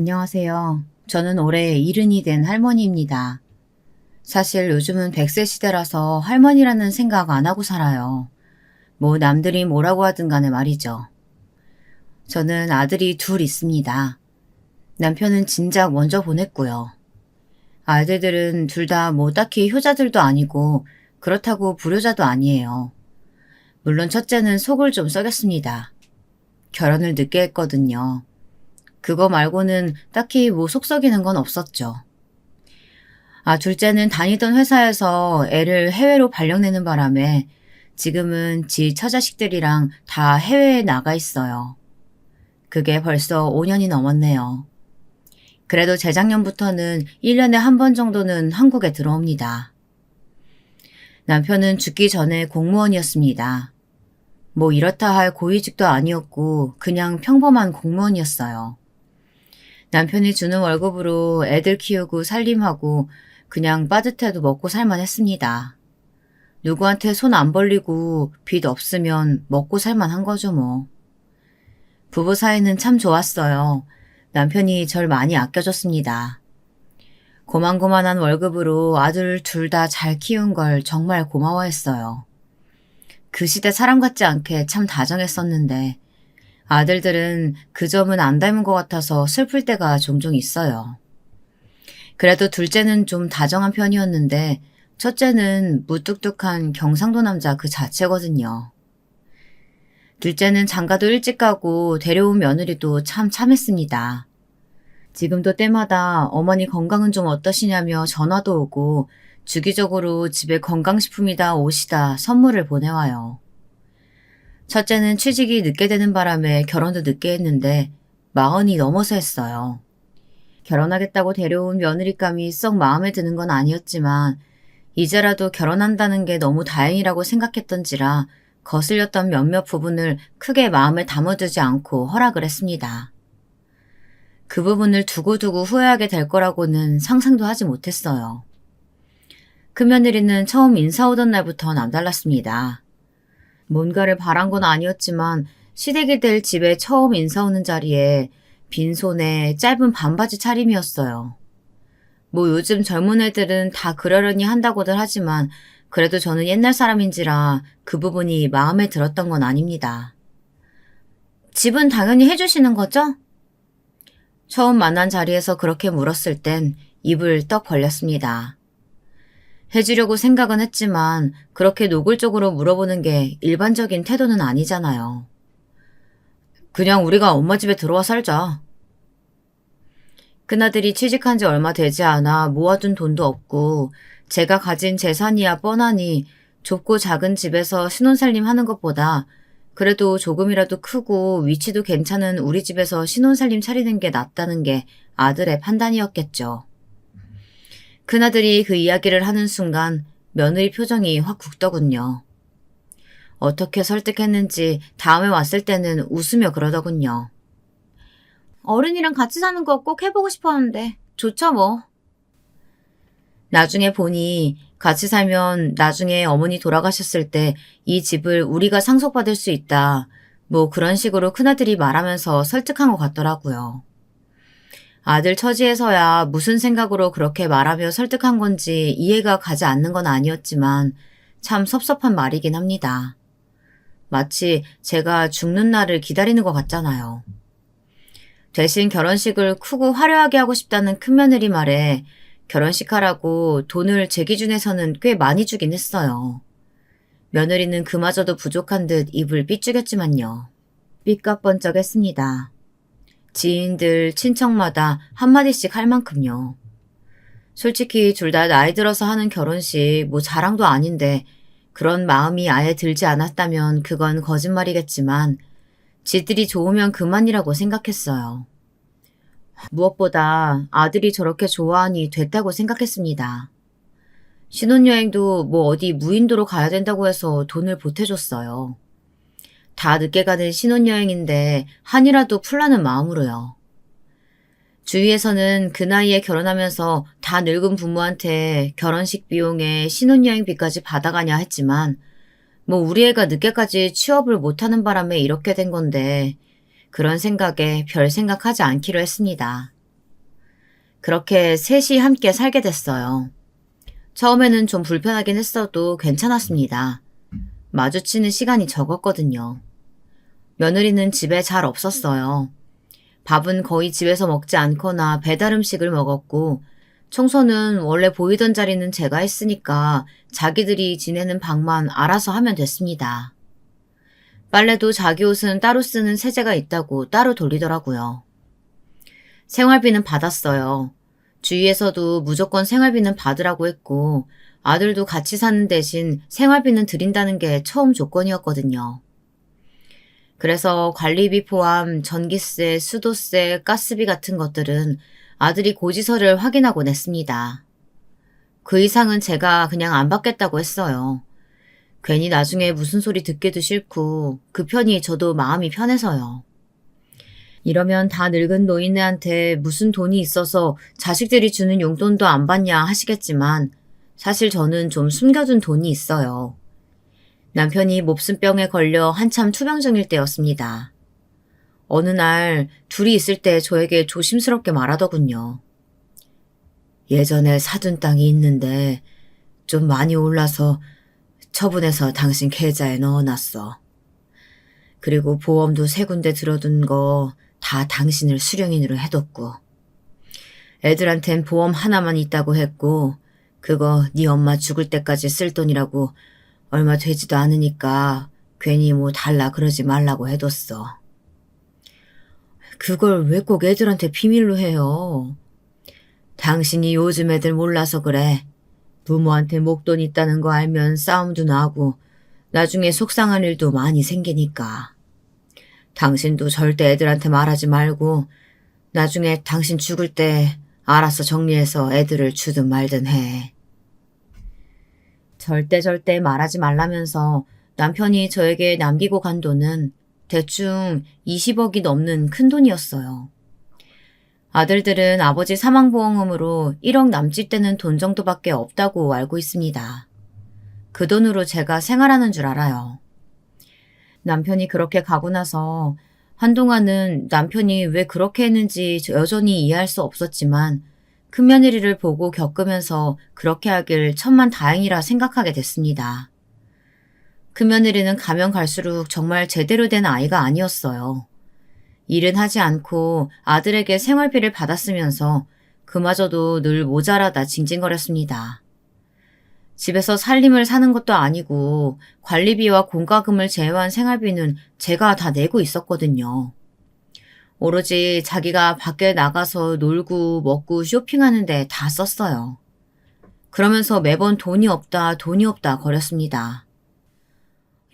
안녕하세요. 저는 올해 70이 된 할머니입니다. 사실 요즘은 100세 시대라서 할머니라는 생각 안 하고 살아요. 뭐 남들이 뭐라고 하든 간에 말이죠. 저는 아들이 둘 있습니다. 남편은 진작 먼저 보냈고요. 아들들은 둘 다 뭐 딱히 효자들도 아니고 그렇다고 불효자도 아니에요. 물론 첫째는 속을 좀 썩였습니다. 결혼을 늦게 했거든요. 그거 말고는 딱히 뭐 속썩이는 건 없었죠. 둘째는 다니던 회사에서 애를 해외로 발령내는 바람에 지금은 지 처자식들이랑 다 해외에 나가 있어요. 그게 벌써 5년이 넘었네요. 그래도 재작년부터는 1년에 한 번 정도는 한국에 들어옵니다. 남편은 죽기 전에 공무원이었습니다. 뭐 이렇다 할 고위직도 아니었고 그냥 평범한 공무원이었어요. 남편이 주는 월급으로 애들 키우고 살림하고 그냥 빠듯해도 먹고 살만 했습니다. 누구한테 손 안 벌리고 빚 없으면 먹고 살만 한 거죠 뭐. 부부 사이는 참 좋았어요. 남편이 절 많이 아껴줬습니다. 고만고만한 월급으로 아들 둘 다 잘 키운 걸 정말 고마워했어요. 그 시대 사람 같지 않게 참 다정했었는데 아들들은 그 점은 안 닮은 것 같아서 슬플 때가 종종 있어요. 그래도 둘째는 좀 다정한 편이었는데 첫째는 무뚝뚝한 경상도 남자 그 자체거든요. 둘째는 장가도 일찍 가고 데려온 며느리도 참 참했습니다. 지금도 때마다 어머니 건강은 좀 어떠시냐며 전화도 오고 주기적으로 집에 건강식품이다 옷이다 선물을 보내와요. 첫째는 취직이 늦게 되는 바람에 결혼도 늦게 했는데 40이 넘어서 했어요. 결혼하겠다고 데려온 며느리감이 썩 마음에 드는 건 아니었지만 이제라도 결혼한다는 게 너무 다행이라고 생각했던지라 거슬렸던 몇몇 부분을 크게 마음에 담아두지 않고 허락을 했습니다. 그 부분을 두고두고 후회하게 될 거라고는 상상도 하지 못했어요. 큰며느리는 처음 인사 오던 날부터 남달랐습니다. 뭔가를 바란 건 아니었지만 시댁이 될 집에 처음 인사 오는 자리에 빈손에 짧은 반바지 차림이었어요. 뭐 요즘 젊은 애들은 다 그러려니 한다고들 하지만 그래도 저는 옛날 사람인지라 그 부분이 마음에 들었던 건 아닙니다. 집은 당연히 해주시는 거죠? 처음 만난 자리에서 그렇게 물었을 땐 입을 떡 벌렸습니다. 해주려고 생각은 했지만 그렇게 노골적으로 물어보는 게 일반적인 태도는 아니잖아요. 그냥 우리가 엄마 집에 들어와 살자. 큰아들이 취직한 지 얼마 되지 않아 모아둔 돈도 없고 제가 가진 재산이야 뻔하니 좁고 작은 집에서 신혼살림 하는 것보다 그래도 조금이라도 크고 위치도 괜찮은 우리 집에서 신혼살림 차리는 게 낫다는 게 아들의 판단이었겠죠. 큰아들이 그 이야기를 하는 순간 며느리 표정이 확 굳더군요. 어떻게 설득했는지 다음에 왔을 때는 웃으며 그러더군요. 어른이랑 같이 사는 거 꼭 해보고 싶었는데 좋죠 뭐. 나중에 보니 같이 살면 나중에 어머니 돌아가셨을 때 이 집을 우리가 상속받을 수 있다. 뭐 그런 식으로 큰아들이 말하면서 설득한 것 같더라고요. 아들 처지에서야 무슨 생각으로 그렇게 말하며 설득한 건지 이해가 가지 않는 건 아니었지만 참 섭섭한 말이긴 합니다. 마치 제가 죽는 날을 기다리는 것 같잖아요. 대신 결혼식을 크고 화려하게 하고 싶다는 큰며느리 말에 결혼식 하라고 돈을 제 기준에서는 꽤 많이 주긴 했어요. 며느리는 그마저도 부족한 듯 입을 삐죽였지만요. 삐까뻔쩍했습니다. 지인들, 친척마다 한마디씩 할 만큼요. 솔직히 둘 다 나이 들어서 하는 결혼식 뭐 자랑도 아닌데 그런 마음이 아예 들지 않았다면 그건 거짓말이겠지만 지들이 좋으면 그만이라고 생각했어요. 무엇보다 아들이 저렇게 좋아하니 됐다고 생각했습니다. 신혼여행도 뭐 어디 무인도로 가야 된다고 해서 돈을 보태줬어요. 다 늦게 가는 신혼여행인데 한이라도 풀라는 마음으로요. 주위에서는 그 나이에 결혼하면서 다 늙은 부모한테 결혼식 비용에 신혼여행비까지 받아가냐 했지만 뭐 우리 애가 늦게까지 취업을 못하는 바람에 이렇게 된 건데 그런 생각에 별 생각하지 않기로 했습니다. 그렇게 셋이 함께 살게 됐어요. 처음에는 좀 불편하긴 했어도 괜찮았습니다. 마주치는 시간이 적었거든요. 며느리는 집에 잘 없었어요. 밥은 거의 집에서 먹지 않거나 배달 음식을 먹었고, 청소는 원래 보이던 자리는 제가 했으니까 자기들이 지내는 방만 알아서 하면 됐습니다. 빨래도 자기 옷은 따로 쓰는 세제가 있다고 따로 돌리더라고요. 생활비는 받았어요. 주위에서도 무조건 생활비는 받으라고 했고, 아들도 같이 사는 대신 생활비는 드린다는 게 처음 조건이었거든요. 그래서 관리비 포함 전기세, 수도세, 가스비 같은 것들은 아들이 고지서를 확인하고 냈습니다. 그 이상은 제가 그냥 안 받겠다고 했어요. 괜히 나중에 무슨 소리 듣기도 싫고 그 편이 저도 마음이 편해서요. 이러면 다 늙은 노인네한테 무슨 돈이 있어서 자식들이 주는 용돈도 안 받냐 하시겠지만 사실 저는 좀 숨겨둔 돈이 있어요. 남편이 몹슨병에 걸려 한참 투병 중일 때였습니다. 어느 날 둘이 있을 때 저에게 조심스럽게 말하더군요. 예전에 사둔 땅이 있는데 좀 많이 올라서 처분해서 당신 계좌에 넣어놨어. 그리고 보험도 3군데 들어둔 거 다 당신을 수령인으로 해뒀고. 애들한텐 보험 하나만 있다고 했고 그거 네 엄마 죽을 때까지 쓸 돈이라고 얼마 되지도 않으니까 괜히 뭐 달라 그러지 말라고 해뒀어. 그걸 왜 꼭 애들한테 비밀로 해요? 당신이 요즘 애들 몰라서 그래. 부모한테 목돈 있다는 거 알면 싸움도 나고 나중에 속상한 일도 많이 생기니까. 당신도 절대 애들한테 말하지 말고 나중에 당신 죽을 때 알아서 정리해서 애들을 주든 말든 해. 절대 말하지 말라면서 남편이 저에게 남기고 간 돈은 대충 20억이 넘는 큰 돈이었어요. 아들들은 아버지 사망보험금으로 1억 남짓 되는 돈 정도밖에 없다고 알고 있습니다. 그 돈으로 제가 생활하는 줄 알아요. 남편이 그렇게 가고 나서 한동안은 남편이 왜 그렇게 했는지 여전히 이해할 수 없었지만 큰며느리를 보고 겪으면서 그렇게 하길 천만다행이라 생각하게 됐습니다. 큰며느리는 가면 갈수록 정말 제대로 된 아이가 아니었어요. 일은 하지 않고 아들에게 생활비를 받았으면서 그마저도 늘 모자라다 징징거렸습니다. 집에서 살림을 사는 것도 아니고 관리비와 공과금을 제외한 생활비는 제가 다 내고 있었거든요. 오로지 자기가 밖에 나가서 놀고 먹고 쇼핑하는 데 다 썼어요. 그러면서 매번 돈이 없다 거렸습니다.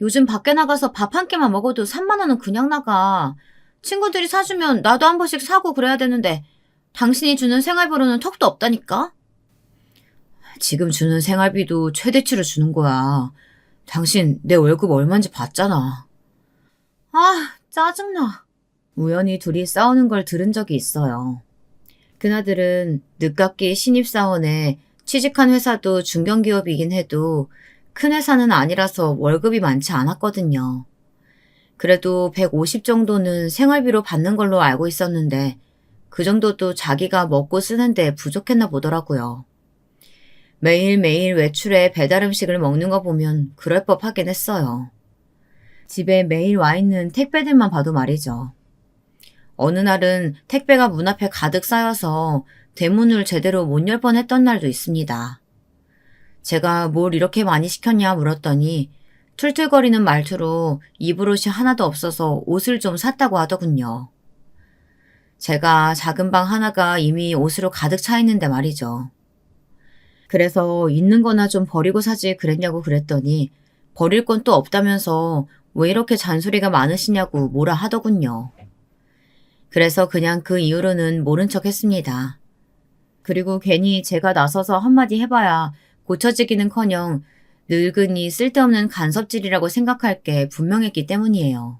요즘 밖에 나가서 밥 한 끼만 먹어도 3만 원은 그냥 나가. 친구들이 사주면 나도 한 번씩 사고 그래야 되는데 당신이 주는 생활비로는 턱도 없다니까? 지금 주는 생활비도 최대치로 주는 거야. 당신 내 월급 얼마인지 봤잖아. 아, 짜증나. 우연히 둘이 싸우는 걸 들은 적이 있어요. 그나들은 늦깎이 신입사원에 취직한 회사도 중견기업이긴 해도 큰 회사는 아니라서 월급이 많지 않았거든요. 그래도 150 정도는 생활비로 받는 걸로 알고 있었는데 그 정도도 자기가 먹고 쓰는데 부족했나 보더라고요. 매일매일 외출해 배달 음식을 먹는 거 보면 그럴 법하긴 했어요. 집에 매일 와 있는 택배들만 봐도 말이죠. 어느 날은 택배가 문 앞에 가득 쌓여서 대문을 제대로 못 열 뻔했던 날도 있습니다. 제가 뭘 이렇게 많이 시켰냐 물었더니 툴툴거리는 말투로 입을 옷이 하나도 없어서 옷을 좀 샀다고 하더군요. 제가 작은 방 하나가 이미 옷으로 가득 차 있는데 말이죠. 그래서 있는 거나 좀 버리고 사지 그랬냐고 그랬더니 버릴 건 또 없다면서 왜 이렇게 잔소리가 많으시냐고 뭐라 하더군요. 그래서 그냥 그 이후로는 모른 척 했습니다. 그리고 괜히 제가 나서서 한마디 해봐야 고쳐지기는커녕 늙은이 쓸데없는 간섭질이라고 생각할 게 분명했기 때문이에요.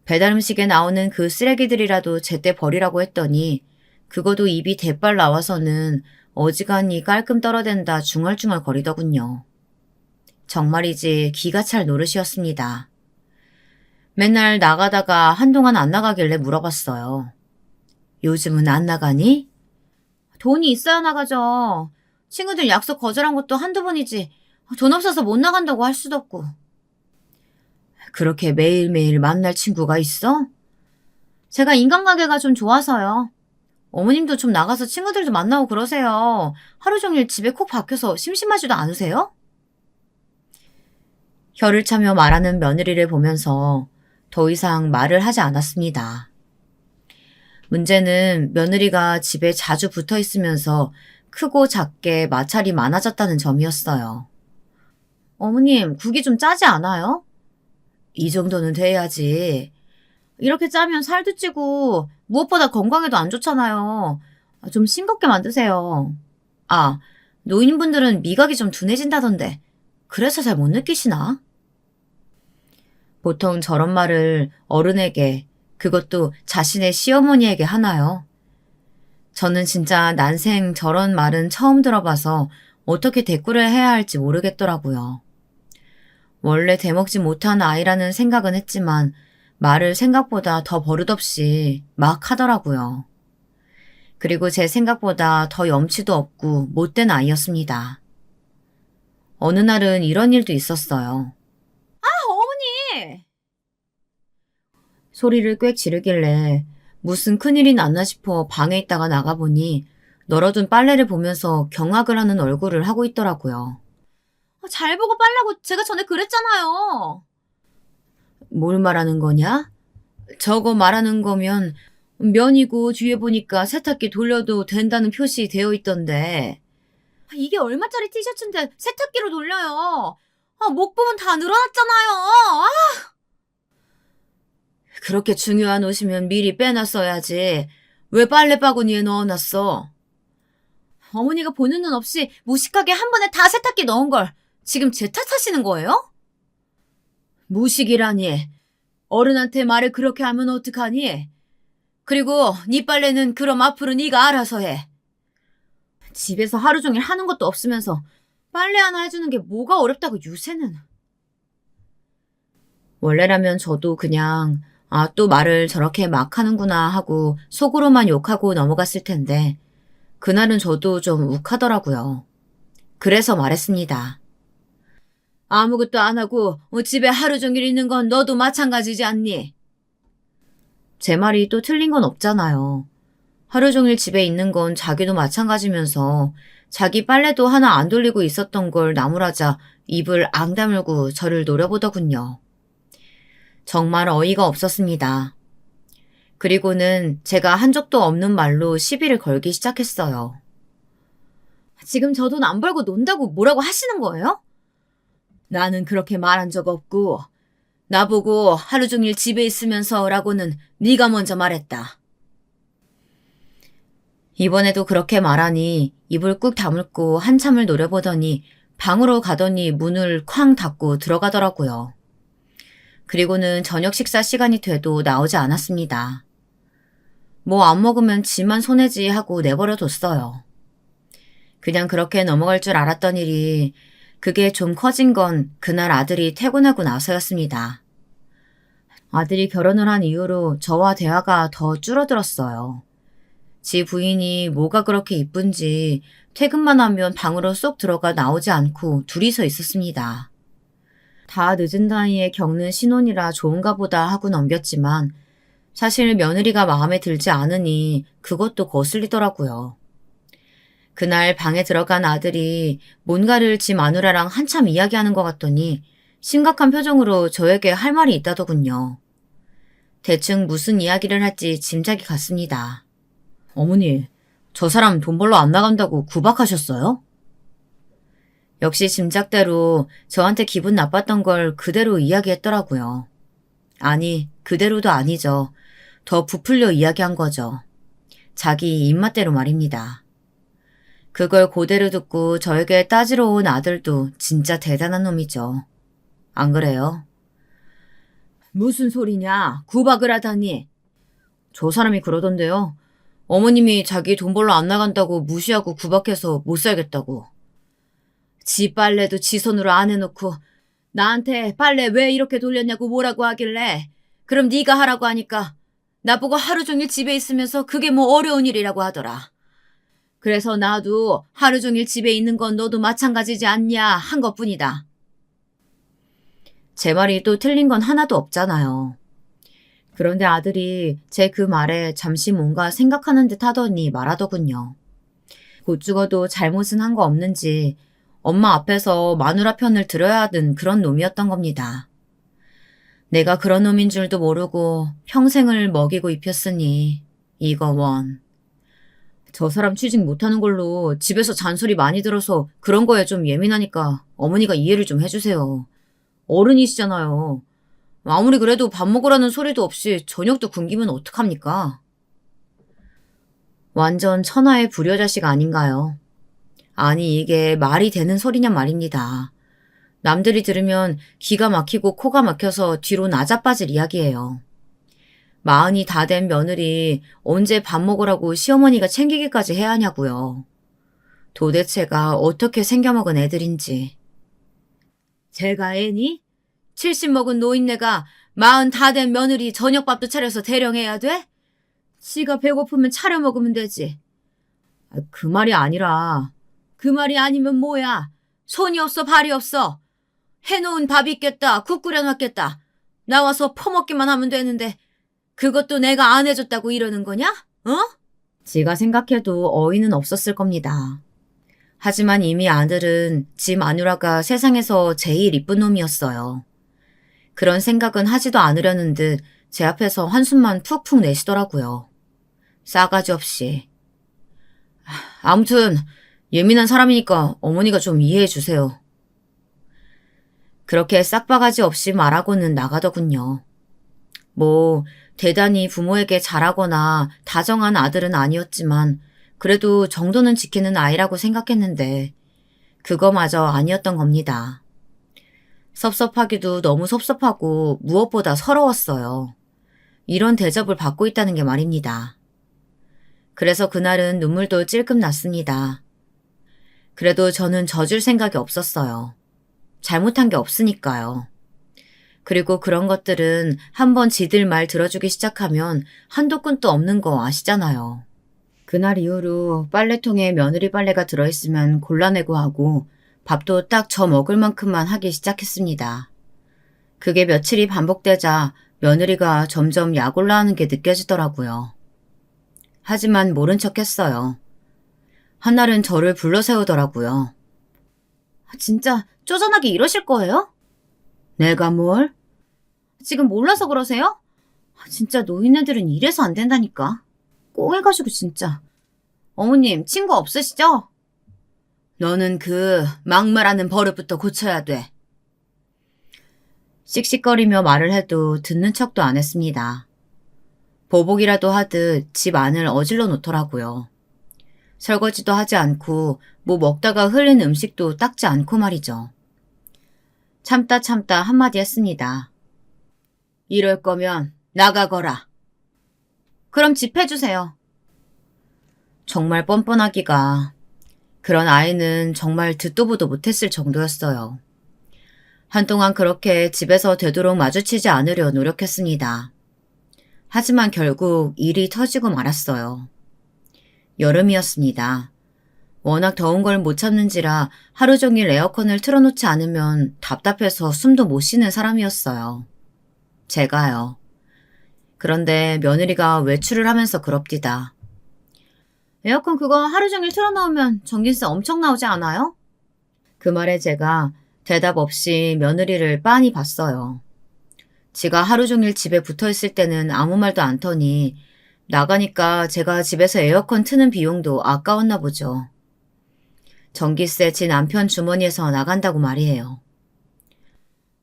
배달 음식에 나오는 그 쓰레기들이라도 제때 버리라고 했더니 그것도 입이 대빨 나와서는 어지간히 깔끔 떨어댄다 중얼중얼 거리더군요. 정말이지 기가 찰 노릇이었습니다. 맨날 나가다가 한동안 안 나가길래 물어봤어요. 요즘은 안 나가니? 돈이 있어야 나가죠. 친구들 약속 거절한 것도 한두 번이지. 돈 없어서 못 나간다고 할 수도 없고. 그렇게 매일매일 만날 친구가 있어? 제가 인간관계가 좀 좋아서요. 어머님도 좀 나가서 친구들도 만나고 그러세요. 하루 종일 집에 콕 박혀서 심심하지도 않으세요? 혀를 차며 말하는 며느리를 보면서 더 이상 말을 하지 않았습니다. 문제는 며느리가 집에 자주 붙어 있으면서 크고 작게 마찰이 많아졌다는 점이었어요. 어머님, 국이 좀 짜지 않아요? 이 정도는 돼야지. 이렇게 짜면 살도 찌고 무엇보다 건강에도 안 좋잖아요. 좀 싱겁게 만드세요. 아, 노인분들은 미각이 좀 둔해진다던데 그래서 잘 못 느끼시나? 보통 저런 말을 어른에게, 그것도 자신의 시어머니에게 하나요? 저는 진짜 난생 저런 말은 처음 들어봐서 어떻게 대꾸를 해야 할지 모르겠더라고요. 원래 대먹지 못한 아이라는 생각은 했지만 말을 생각보다 더 버릇없이 막 하더라고요. 그리고 제 생각보다 더 염치도 없고 못된 아이였습니다. 어느 날은 이런 일도 있었어요. 어머니! 소리를 꽥 지르길래 무슨 큰일이 났나 싶어 방에 있다가 나가보니 널어둔 빨래를 보면서 경악을 하는 얼굴을 하고 있더라고요. 잘 보고 빨라고 제가 전에 그랬잖아요. 뭘 말하는 거냐? 저거 말하는 거면 면이고 뒤에 보니까 세탁기 돌려도 된다는 표시 되어 있던데. 이게 얼마짜리 티셔츠인데 세탁기로 돌려요. 목 부분 다 늘어났잖아요. 그렇게 중요한 옷이면 미리 빼놨어야지. 왜 빨래 바구니에 넣어놨어? 어머니가 보는 눈 없이 무식하게 한 번에 다 세탁기 넣은 걸 지금 제 탓하시는 거예요? 무식이라니. 어른한테 말을 그렇게 하면 어떡하니? 그리고 네 빨래는 그럼 앞으로 네가 알아서 해. 집에서 하루 종일 하는 것도 없으면서 빨래 하나 해주는 게 뭐가 어렵다고 요새는. 원래라면 저도 그냥 또 말을 저렇게 막 하는구나 하고 속으로만 욕하고 넘어갔을 텐데 그날은 저도 좀 욱하더라고요. 그래서 말했습니다. 아무것도 안 하고 집에 하루 종일 있는 건 너도 마찬가지지 않니? 제 말이 또 틀린 건 없잖아요. 하루 종일 집에 있는 건 자기도 마찬가지면서 자기 빨래도 하나 안 돌리고 있었던 걸 나무라자 입을 앙 다물고 저를 노려보더군요. 정말 어이가 없었습니다. 그리고는 제가 한 적도 없는 말로 시비를 걸기 시작했어요. 지금 저 돈 안 벌고 논다고 뭐라고 하시는 거예요? 나는 그렇게 말한 적 없고 나보고 하루 종일 집에 있으면서라고는 네가 먼저 말했다. 이번에도 그렇게 말하니 입을 꾹 다물고 한참을 노려보더니 방으로 가더니 문을 쾅 닫고 들어가더라고요. 그리고는 저녁 식사 시간이 돼도 나오지 않았습니다. 뭐 안 먹으면 지만 손해지 하고 내버려 뒀어요. 그냥 그렇게 넘어갈 줄 알았던 일이 그게 좀 커진 건 그날 아들이 퇴근하고 나서였습니다. 아들이 결혼을 한 이후로 저와 대화가 더 줄어들었어요. 지 부인이 뭐가 그렇게 이쁜지 퇴근만 하면 방으로 쏙 들어가 나오지 않고 둘이서 있었습니다. 다 늦은 나이에 겪는 신혼이라 좋은가 보다 하고 넘겼지만 사실 며느리가 마음에 들지 않으니 그것도 거슬리더라고요. 그날 방에 들어간 아들이 뭔가를 지 마누라랑 한참 이야기하는 것 같더니 심각한 표정으로 저에게 할 말이 있다더군요. 대충 무슨 이야기를 할지 짐작이 갔습니다. 어머니, 저 사람 돈 벌러 안 나간다고 구박하셨어요? 역시 짐작대로 저한테 기분 나빴던 걸 그대로 이야기했더라고요. 아니, 그대로도 아니죠. 더 부풀려 이야기한 거죠. 자기 입맛대로 말입니다. 그걸 그대로 듣고 저에게 따지러 온 아들도 진짜 대단한 놈이죠. 안 그래요? 무슨 소리냐? 구박을 하다니. 저 사람이 그러던데요. 어머님이 자기 돈 벌러 안 나간다고 무시하고 구박해서 못 살겠다고. 지 빨래도 지 손으로 안 해놓고 나한테 빨래 왜 이렇게 돌렸냐고 뭐라고 하길래 그럼 네가 하라고 하니까 나보고 하루 종일 집에 있으면서 그게 뭐 어려운 일이라고 하더라. 그래서 나도 하루 종일 집에 있는 건 너도 마찬가지지 않냐 한 것뿐이다. 제 말이 또 틀린 건 하나도 없잖아요. 그런데 아들이 제 그 말에 잠시 뭔가 생각하는 듯 하더니 말하더군요. 곧 죽어도 잘못은 한 거 없는지 엄마 앞에서 마누라 편을 들어야 하던 그런 놈이었던 겁니다. 내가 그런 놈인 줄도 모르고 평생을 먹이고 입혔으니 이거 원. 저 사람 취직 못하는 걸로 집에서 잔소리 많이 들어서 그런 거에 좀 예민하니까 어머니가 이해를 좀 해주세요. 어른이시잖아요. 아무리 그래도 밥 먹으라는 소리도 없이 저녁도 굶기면 어떡합니까? 완전 천하의 불효자식 아닌가요? 아니 이게 말이 되는 소리냐 말입니다. 남들이 들으면 기가 막히고 코가 막혀서 뒤로 나자빠질 이야기예요. 40이 다 된 며느리 언제 밥 먹으라고 시어머니가 챙기기까지 해야 하냐고요. 도대체가 어떻게 생겨먹은 애들인지. 제가 애니? 70 먹은 노인네가 40 다 된 며느리 저녁밥도 차려서 대령해야 돼? 지가 배고프면 차려 먹으면 되지. 그 말이 아니라. 그 말이 아니면 뭐야? 손이 없어 발이 없어. 해놓은 밥 있겠다. 국 끓여놨겠다. 나와서 퍼먹기만 하면 되는데 그것도 내가 안 해줬다고 이러는 거냐? 어? 지가 생각해도 어이는 없었을 겁니다. 하지만 이미 아들은 지 마누라가 세상에서 제일 이쁜 놈이었어요. 그런 생각은 하지도 않으려는 듯 제 앞에서 한숨만 푹푹 내쉬더라고요. 싸가지 없이. 아무튼 예민한 사람이니까 어머니가 좀 이해해 주세요. 그렇게 싹바가지 없이 말하고는 나가더군요. 뭐 대단히 부모에게 잘하거나 다정한 아들은 아니었지만 그래도 정도는 지키는 아이라고 생각했는데 그거마저 아니었던 겁니다. 섭섭하기도 너무 섭섭하고 무엇보다 서러웠어요. 이런 대접을 받고 있다는 게 말입니다. 그래서 그날은 눈물도 찔끔 났습니다. 그래도 저는 져줄 생각이 없었어요. 잘못한 게 없으니까요. 그리고 그런 것들은 한번 지들 말 들어주기 시작하면 한도 끝도 없는 거 아시잖아요. 그날 이후로 빨래통에 며느리 빨래가 들어있으면 골라내고 하고 밥도 딱 저 먹을 만큼만 하기 시작했습니다. 그게 며칠이 반복되자 며느리가 점점 약 올라하는 게 느껴지더라고요. 하지만 모른 척 했어요. 한날은 저를 불러 세우더라고요. 진짜 쪼잔하게 이러실 거예요? 내가 뭘? 지금 몰라서 그러세요? 진짜 노인네들은 이래서 안 된다니까. 꽁해가지고 진짜. 어머님 친구 없으시죠? 너는 그 막말하는 버릇부터 고쳐야 돼. 씩씩거리며 말을 해도 듣는 척도 안 했습니다. 보복이라도 하듯 집 안을 어질러 놓더라고요. 설거지도 하지 않고 뭐 먹다가 흘린 음식도 닦지 않고 말이죠. 참다 한마디 했습니다. 이럴 거면 나가거라. 그럼 집 해주세요. 정말 뻔뻔하기가. 그런 아이는 정말 듣도 보도 못했을 정도였어요. 한동안 그렇게 집에서 되도록 마주치지 않으려 노력했습니다. 하지만 결국 일이 터지고 말았어요. 여름이었습니다. 워낙 더운 걸 못 참는지라 하루 종일 에어컨을 틀어놓지 않으면 답답해서 숨도 못 쉬는 사람이었어요. 제가요. 그런데 며느리가 외출을 하면서 그럽디다. 에어컨 그거 하루 종일 틀어놓으면 전기세 엄청 나오지 않아요? 그 말에 제가 대답 없이 며느리를 빤히 봤어요. 지가 하루 종일 집에 붙어있을 때는 아무 말도 안 터니 나가니까 제가 집에서 에어컨 트는 비용도 아까웠나 보죠. 전기세 지 남편 주머니에서 나간다고 말이에요.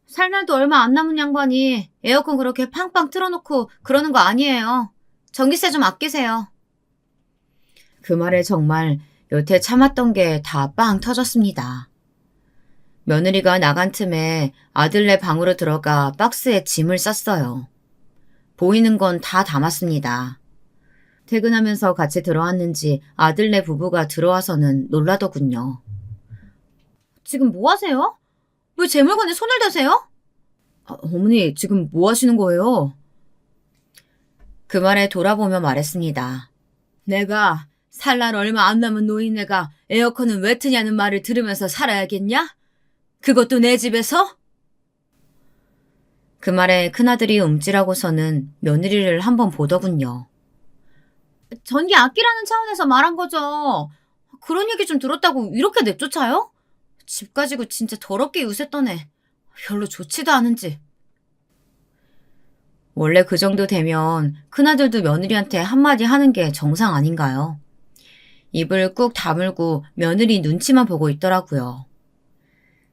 살 날도 얼마 안 남은 양반이 에어컨 그렇게 팡팡 틀어놓고 그러는 거 아니에요. 전기세 좀 아끼세요. 그 말에 정말 여태 참았던 게 다 빵 터졌습니다. 며느리가 나간 틈에 아들네 방으로 들어가 박스에 짐을 쌌어요. 보이는 건 다 담았습니다. 퇴근하면서 같이 들어왔는지 아들네 부부가 들어와서는 놀라더군요. 지금 뭐 하세요? 왜 제 물건에 손을 대세요? 어머니 지금 뭐 하시는 거예요? 그 말에 돌아보며 말했습니다. 내가 살 날 얼마 안 남은 노인네가 에어컨은 왜 트냐는 말을 들으면서 살아야겠냐? 그것도 내 집에서? 그 말에 큰아들이 움찔하고서는 며느리를 한번 보더군요. 전기 아끼라는 차원에서 말한 거죠. 그런 얘기 좀 들었다고 이렇게 내쫓아요? 집 가지고 진짜 더럽게 유세던 애. 별로 좋지도 않은지. 원래 그 정도 되면 큰아들도 며느리한테 한마디 하는 게 정상 아닌가요? 입을 꾹 다물고 며느리 눈치만 보고 있더라고요.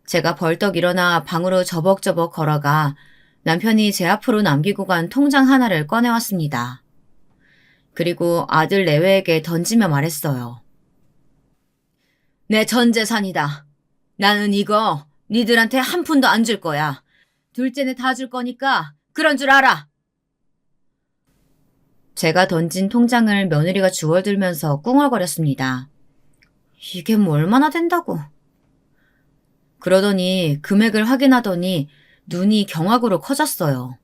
제가 벌떡 일어나 방으로 저벅저벅 걸어가 남편이 제 앞으로 남기고 간 통장 하나를 꺼내왔습니다. 그리고 아들 내외에게 던지며 말했어요. 내 전 재산이다. 나는 이거 니들한테 한 푼도 안 줄 거야. 둘째네 다 줄 거니까 그런 줄 알아. 제가 던진 통장을 며느리가 주워들면서 꿍얼거렸습니다. 이게 뭐 얼마나 된다고. 그러더니 금액을 확인하더니 눈이 경악으로 커졌어요.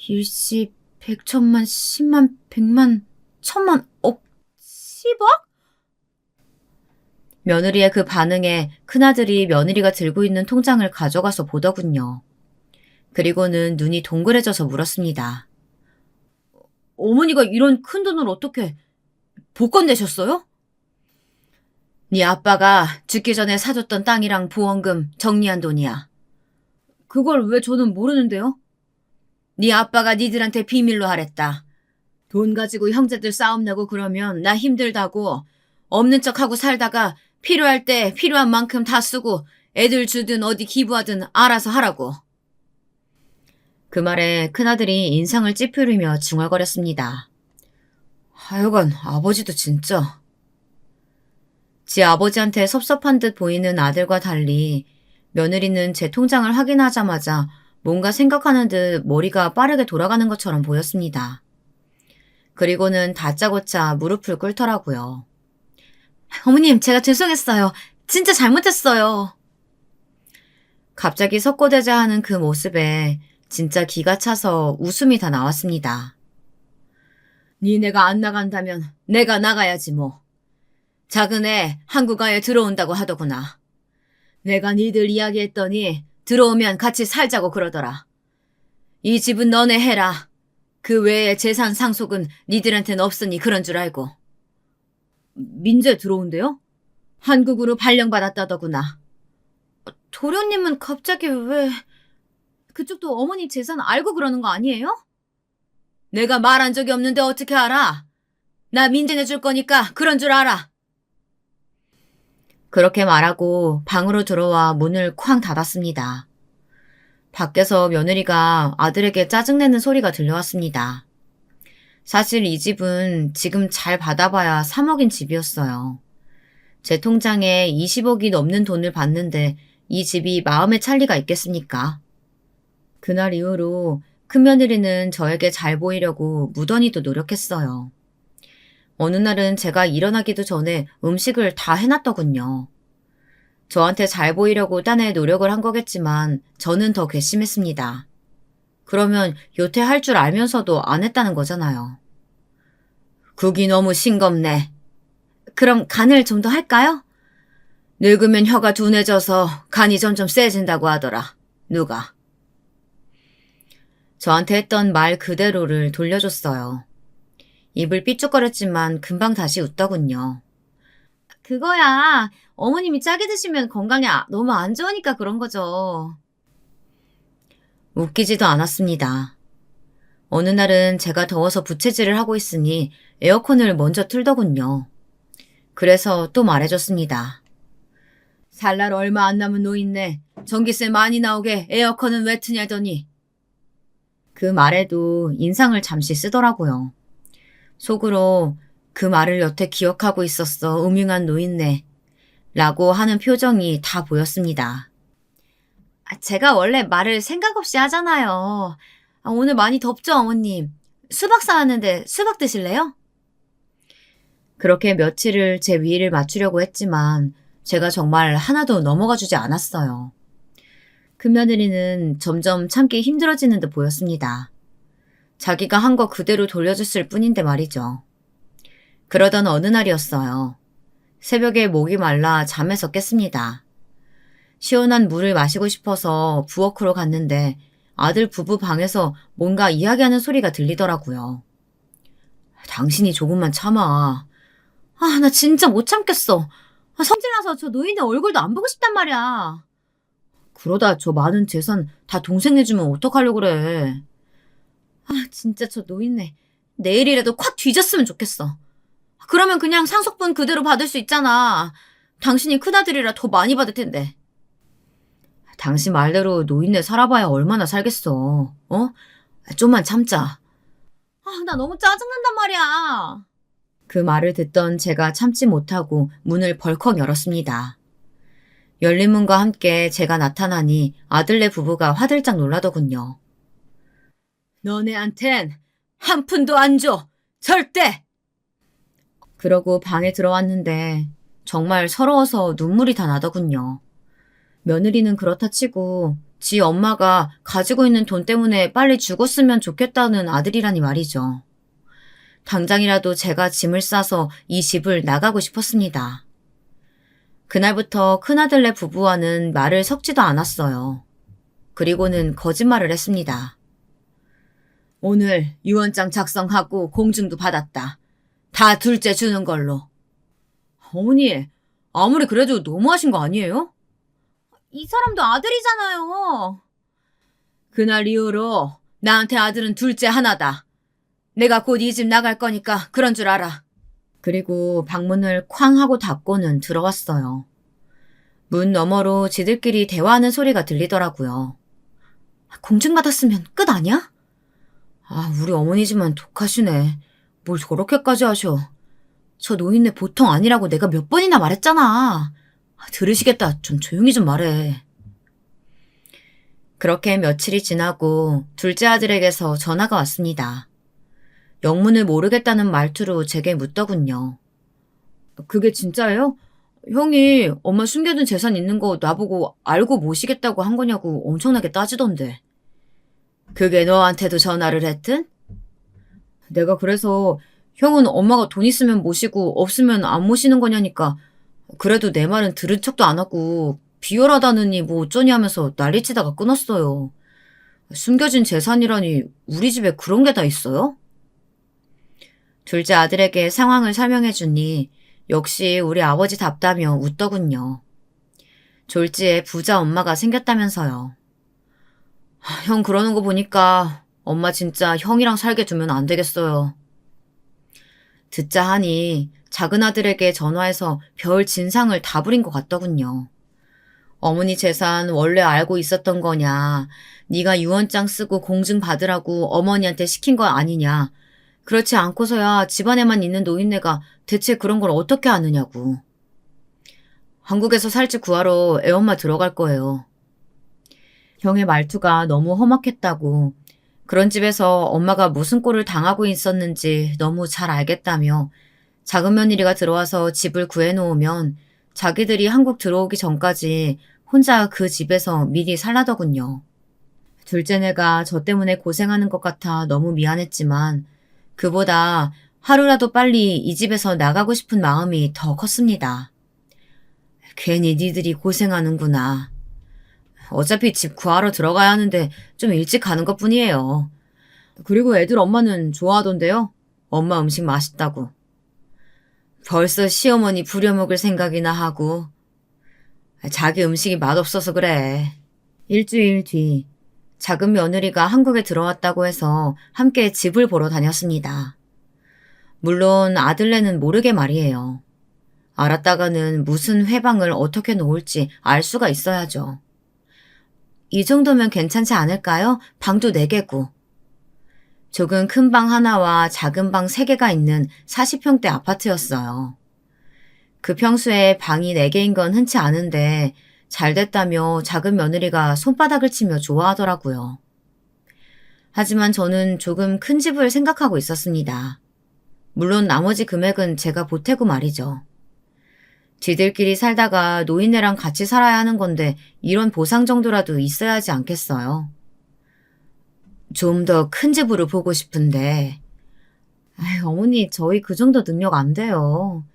일시, 백천만, 십만, 백만, 천만, 억, 십억? 며느리의 그 반응에 큰아들이 며느리가 들고 있는 통장을 가져가서 보더군요. 그리고는 눈이 동그래져서 물었습니다. 어머니가 이런 큰 돈을 어떻게 복권 내셨어요? 네 아빠가 죽기 전에 사줬던 땅이랑 보험금 정리한 돈이야. 그걸 왜 저는 모르는데요? 네 아빠가 니들한테 비밀로 하랬다. 돈 가지고 형제들 싸움 나고 그러면 나 힘들다고 없는 척하고 살다가 필요할 때 필요한 만큼 다 쓰고 애들 주든 어디 기부하든 알아서 하라고. 그 말에 큰아들이 인상을 찌푸리며 중얼거렸습니다. 하여간 아버지도 진짜. 지 아버지한테 섭섭한 듯 보이는 아들과 달리 며느리는 제 통장을 확인하자마자 뭔가 생각하는 듯 머리가 빠르게 돌아가는 것처럼 보였습니다. 그리고는 다짜고짜 무릎을 꿇더라고요. 어머님, 제가 죄송했어요. 진짜 잘못했어요. 갑자기 석고대자하는 그 모습에 진짜 기가 차서 웃음이 다 나왔습니다. 니네가 안 나간다면 내가 나가야지 뭐. 작은 애 한국가에 들어온다고 하더구나. 내가 니들 이야기했더니 들어오면 같이 살자고 그러더라. 이 집은 너네 해라. 그 외에 재산 상속은 니들한테는 없으니 그런 줄 알고. 민재 들어온대요? 한국으로 발령받았다더구나. 도련님은 갑자기 왜... 그쪽도 어머니 재산 알고 그러는 거 아니에요? 내가 말한 적이 없는데 어떻게 알아? 나 민재 내줄 거니까 그런 줄 알아. 그렇게 말하고 방으로 들어와 문을 쾅 닫았습니다. 밖에서 며느리가 아들에게 짜증내는 소리가 들려왔습니다. 사실 이 집은 지금 잘 받아봐야 3억인 집이었어요. 제 통장에 20억이 넘는 돈을 받는데 이 집이 마음에 찰 리가 있겠습니까? 그날 이후로 큰며느리는 저에게 잘 보이려고 무던히도 노력했어요. 어느 날은 제가 일어나기도 전에 음식을 다 해놨더군요. 저한테 잘 보이려고 딴에 노력을 한 거겠지만 저는 더 괘씸했습니다. 그러면 요태 할 줄 알면서도 안 했다는 거잖아요. 국이 너무 싱겁네. 그럼 간을 좀 더 할까요? 늙으면 혀가 둔해져서 간이 점점 세진다고 하더라. 누가? 저한테 했던 말 그대로를 돌려줬어요. 입을 삐죽거렸지만 금방 다시 웃더군요. 그거야. 어머님이 짜게 드시면 건강에 너무 안 좋으니까 그런 거죠. 웃기지도 않았습니다. 어느 날은 제가 더워서 부채질을 하고 있으니 에어컨을 먼저 틀더군요. 그래서 또 말해줬습니다. 살 날 얼마 안 남은 노인네 전기세 많이 나오게 에어컨은 왜 트냐더니. 그 말에도 인상을 잠시 쓰더라고요. 속으로 그 말을 여태 기억하고 있었어 음흉한 노인네 라고 하는 표정이 다 보였습니다. 제가 원래 말을 생각 없이 하잖아요. 오늘 많이 덥죠 어머님. 수박 사왔는데 수박 드실래요? 그렇게 며칠을 제 위를 맞추려고 했지만 제가 정말 하나도 넘어가 주지 않았어요. 큰며느리는 점점 참기 힘들어지는 듯 보였습니다. 자기가 한 거 그대로 돌려줬을 뿐인데 말이죠. 그러던 어느 날이었어요. 새벽에 목이 말라 잠에서 깼습니다. 시원한 물을 마시고 싶어서 부엌으로 갔는데 아들 부부 방에서 뭔가 이야기하는 소리가 들리더라고요. 당신이 조금만 참아. 나 진짜 못 참겠어. 성질나서 저 노인네 얼굴도 안 보고 싶단 말이야. 그러다 저 많은 재산 다 동생 내주면 어떡하려고 그래. 진짜 저 노인네 내일이라도 콱 뒤졌으면 좋겠어. 그러면 그냥 상속분 그대로 받을 수 있잖아. 당신이 큰아들이라 더 많이 받을 텐데. 당신 말대로 노인네 살아봐야 얼마나 살겠어. 좀만 참자. 나 너무 짜증난단 말이야. 그 말을 듣던 제가 참지 못하고 문을 벌컥 열었습니다. 열린 문과 함께 제가 나타나니 아들네 부부가 화들짝 놀라더군요. 너네한텐 한 푼도 안 줘. 절대! 그러고 방에 들어왔는데 정말 서러워서 눈물이 다 나더군요. 며느리는 그렇다 치고 지 엄마가 가지고 있는 돈 때문에 빨리 죽었으면 좋겠다는 아들이라니 말이죠. 당장이라도 제가 짐을 싸서 이 집을 나가고 싶었습니다. 그날부터 큰아들네 부부와는 말을 섞지도 않았어요. 그리고는 거짓말을 했습니다. 오늘 유언장 작성하고 공증도 받았다. 다 둘째 주는 걸로. 어머니, 아무리 그래도 너무하신 거 아니에요? 이 사람도 아들이잖아요. 그날 이후로 나한테 아들은 둘째 하나다. 내가 곧 이 집 나갈 거니까 그런 줄 알아. 그리고 방문을 쾅 하고 닫고는 들어왔어요. 문 너머로 지들끼리 대화하는 소리가 들리더라고요. 공증받았으면 끝 아니야? 우리 어머니지만 독하시네. 뭘 저렇게까지 하셔. 저 노인네 보통 아니라고 내가 몇 번이나 말했잖아. 들으시겠다. 좀 조용히 좀 말해. 그렇게 며칠이 지나고 둘째 아들에게서 전화가 왔습니다. 영문을 모르겠다는 말투로 제게 묻더군요. 그게 진짜예요? 형이 엄마 숨겨둔 재산 있는 거 나보고 알고 모시겠다고 한 거냐고 엄청나게 따지던데. 그게 너한테도 전화를 했든? 내가 그래서 형은 엄마가 돈 있으면 모시고 없으면 안 모시는 거냐니까 그래도 내 말은 들은 척도 안 하고 비열하다느니 뭐 어쩌니 하면서 난리치다가 끊었어요. 숨겨진 재산이라니 우리 집에 그런 게 다 있어요? 둘째 아들에게 상황을 설명해 주니 역시 우리 아버지답다며 웃더군요. 졸지에 부자 엄마가 생겼다면서요. 형 그러는 거 보니까 엄마 진짜 형이랑 살게 두면 안 되겠어요. 듣자 하니 작은 아들에게 전화해서 별 진상을 다 부린 것 같더군요. 어머니 재산 원래 알고 있었던 거냐, 네가 유언장 쓰고 공증 받으라고 어머니한테 시킨 거 아니냐, 그렇지 않고서야 집안에만 있는 노인네가 대체 그런 걸 어떻게 아느냐고. 한국에서 살집 구하러 애엄마 들어갈 거예요. 형의 말투가 너무 험악했다고, 그런 집에서 엄마가 무슨 꼴을 당하고 있었는지 너무 잘 알겠다며 작은 며느리가 들어와서 집을 구해놓으면 자기들이 한국 들어오기 전까지 혼자 그 집에서 미리 살라더군요. 둘째네가 저 때문에 고생하는 것 같아 너무 미안했지만 그보다 하루라도 빨리 이 집에서 나가고 싶은 마음이 더 컸습니다. 괜히 니들이 고생하는구나. 어차피 집 구하러 들어가야 하는데 좀 일찍 가는 것뿐이에요. 그리고 애들 엄마는 좋아하던데요. 엄마 음식 맛있다고. 벌써 시어머니 부려먹을 생각이나 하고. 자기 음식이 맛없어서 그래. 일주일 뒤 작은 며느리가 한국에 들어왔다고 해서 함께 집을 보러 다녔습니다. 물론 아들네는 모르게 말이에요. 알았다가는 무슨 회방을 어떻게 놓을지 알 수가 있어야죠. 이 정도면 괜찮지 않을까요? 방도 4개고. 조금 큰 방 하나와 작은 방 3개가 있는 40평대 아파트였어요. 그 평수에 방이 4개인 건 흔치 않은데 잘 됐다며 작은 며느리가 손바닥을 치며 좋아하더라고요. 하지만 저는 조금 큰 집을 생각하고 있었습니다. 물론 나머지 금액은 제가 보태고 말이죠. 지들끼리 살다가 노인네랑 같이 살아야 하는 건데 이런 보상 정도라도 있어야 하지 않겠어요? 좀 더 큰 집으로 보고 싶은데 어머니, 저희 그 정도 능력 안 돼요.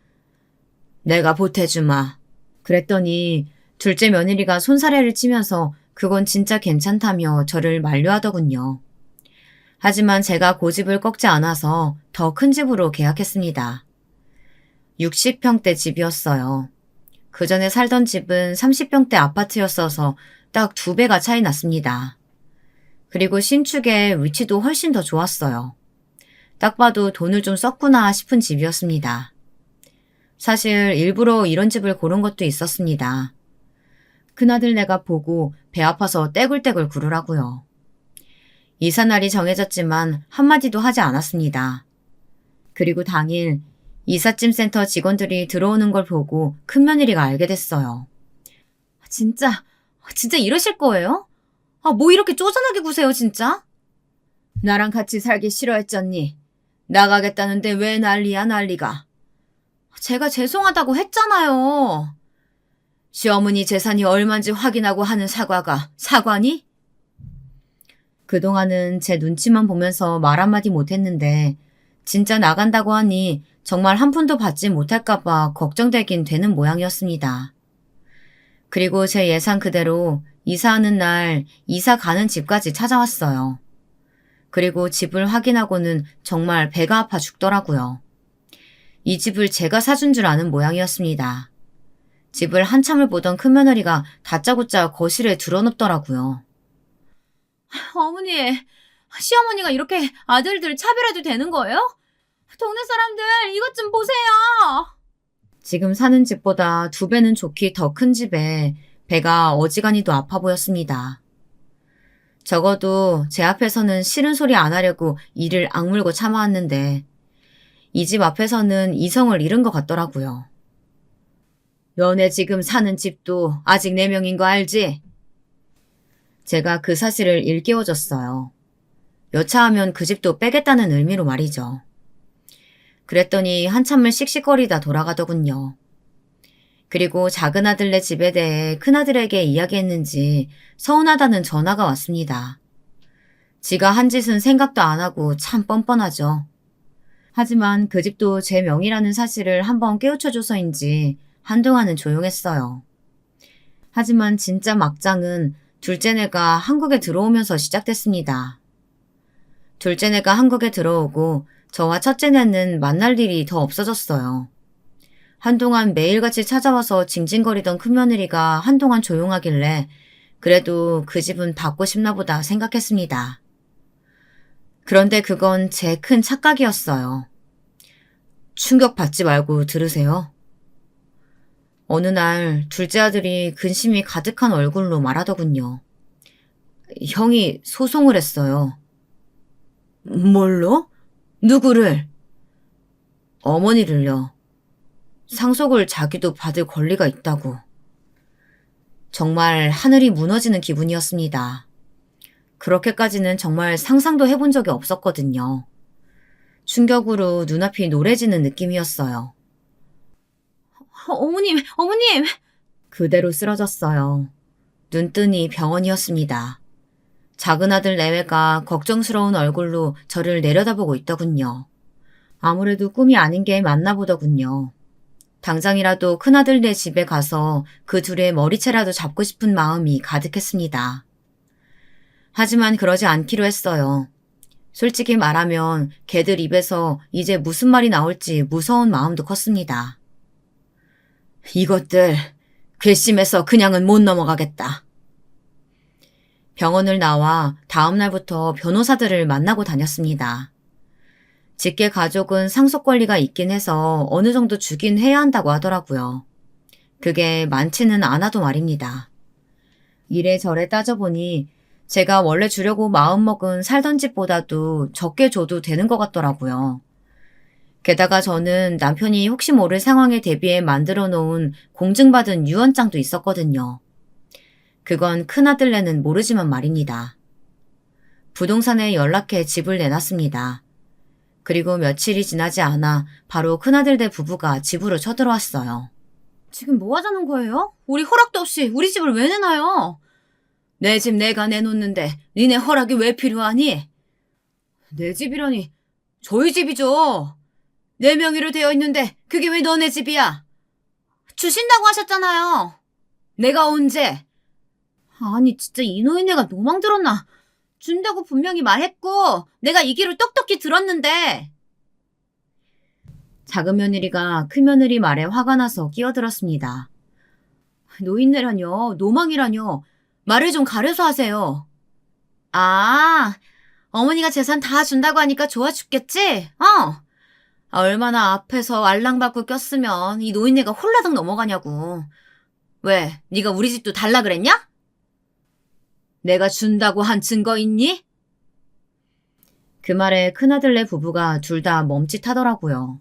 내가 보태주마. 그랬더니 둘째 며느리가 손사래를 치면서 그건 진짜 괜찮다며 저를 만류하더군요. 하지만 제가 고집을 꺾지 않아서 더 큰 집으로 계약했습니다. 60평대 집이었어요. 그 전에 살던 집은 30평대 아파트였어서 딱 2배가 차이 났습니다. 그리고 신축의 위치도 훨씬 더 좋았어요. 딱 봐도 돈을 좀 썼구나 싶은 집이었습니다. 사실 일부러 이런 집을 고른 것도 있었습니다. 큰아들네가 보고 배 아파서 떼굴떼굴 구르라고요. 이사날이 정해졌지만 한마디도 하지 않았습니다. 그리고 당일 이삿짐센터 직원들이 들어오는 걸 보고 큰며느리가 알게 됐어요. 진짜 이러실 거예요? 뭐 이렇게 쪼잔하게 구세요, 진짜? 나랑 같이 살기 싫어했잖니. 나가겠다는데 왜 난리야, 난리가. 제가 죄송하다고 했잖아요. 시어머니 재산이 얼만지 확인하고 하는 사과가 사과니? 그동안은 제 눈치만 보면서 말 한마디 못했는데 진짜 나간다고 하니 정말 한 푼도 받지 못할까봐 걱정되긴 되는 모양이었습니다. 그리고 제 예상 그대로 이사하는 날 이사 가는 집까지 찾아왔어요. 그리고 집을 확인하고는 정말 배가 아파 죽더라고요. 이 집을 제가 사준 줄 아는 모양이었습니다. 집을 한참을 보던 큰며느리가 다짜고짜 거실에 드러눕더라고요. 어머니, 시어머니가 이렇게 아들들 차별해도 되는 거예요? 동네 사람들 이것 좀 보세요. 지금 사는 집보다 2배는 좋기 더 큰 집에 배가 어지간히도 아파 보였습니다. 적어도 제 앞에서는 싫은 소리 안 하려고 이를 악물고 참아왔는데 이 집 앞에서는 이성을 잃은 것 같더라고요. 너네 지금 사는 집도 아직 4명인 거 알지? 제가 그 사실을 일깨워줬어요. 여차하면 그 집도 빼겠다는 의미로 말이죠. 그랬더니 한참을 씩씩거리다 돌아가더군요. 그리고 작은 아들네 집에 대해 큰아들에게 이야기했는지 서운하다는 전화가 왔습니다. 지가 한 짓은 생각도 안 하고 참 뻔뻔하죠. 하지만 그 집도 제 명의라는 사실을 한번 깨우쳐줘서인지 한동안은 조용했어요. 하지만 진짜 막장은 둘째네가 한국에 들어오면서 시작됐습니다. 둘째네가 한국에 들어오고 저와 첫째네는 만날 일이 더 없어졌어요. 한동안 매일같이 찾아와서 징징거리던 큰며느리가 한동안 조용하길래 그래도 그 집은 받고 싶나 보다 생각했습니다. 그런데 그건 제 큰 착각이었어요. 충격받지 말고 들으세요. 어느 날 둘째 아들이 근심이 가득한 얼굴로 말하더군요. 형이 소송을 했어요. 뭘로? 누구를? 어머니를요. 상속을 자기도 받을 권리가 있다고. 정말 하늘이 무너지는 기분이었습니다. 그렇게까지는 정말 상상도 해본 적이 없었거든요. 충격으로 눈앞이 노래지는 느낌이었어요. 어머님! 그대로 쓰러졌어요. 눈뜨니 병원이었습니다. 작은 아들 내외가 걱정스러운 얼굴로 저를 내려다보고 있더군요. 아무래도 꿈이 아닌 게 맞나 보더군요. 당장이라도 큰아들네 집에 가서 그 둘의 머리채라도 잡고 싶은 마음이 가득했습니다. 하지만 그러지 않기로 했어요. 솔직히 말하면 걔들 입에서 이제 무슨 말이 나올지 무서운 마음도 컸습니다. 이것들 괘씸해서 그냥은 못 넘어가겠다. 병원을 나와 다음 날부터 변호사들을 만나고 다녔습니다. 직계 가족은 상속 권리가 있긴 해서 어느 정도 주긴 해야 한다고 하더라고요. 그게 많지는 않아도 말입니다. 이래저래 따져보니 제가 원래 주려고 마음먹은 살던 집보다도 적게 줘도 되는 것 같더라고요. 게다가 저는 남편이 혹시 모를 상황에 대비해 만들어 놓은 공증받은 유언장도 있었거든요. 그건 큰아들네는 모르지만 말입니다. 부동산에 연락해 집을 내놨습니다. 그리고 며칠이 지나지 않아 바로 큰아들네 부부가 집으로 쳐들어왔어요. 지금 뭐 하자는 거예요? 우리 허락도 없이 우리 집을 왜 내놔요? 내 집 내가 내놓는데 니네 허락이 왜 필요하니? 내 집이라니 저희 집이죠. 내 명의로 되어 있는데 그게 왜 너네 집이야? 주신다고 하셨잖아요. 내가 언제? 아니 진짜 이 노인네가 노망 들었나? 준다고 분명히 말했고 내가 이 귀로 똑똑히 들었는데. 작은 며느리가 큰 며느리 말에 화가 나서 끼어들었습니다. 노인네라뇨, 노망이라뇨. 말을 좀 가려서 하세요. 아, 어머니가 재산 다 준다고 하니까 좋아 죽겠지? 얼마나 앞에서 알랑방구 꼈으면 이 노인네가 홀라당 넘어가냐고. 왜, 네가 우리 집도 달라 그랬냐? 내가 준다고 한 증거 있니? 그 말에 큰아들네 부부가 둘 다 멈칫하더라고요.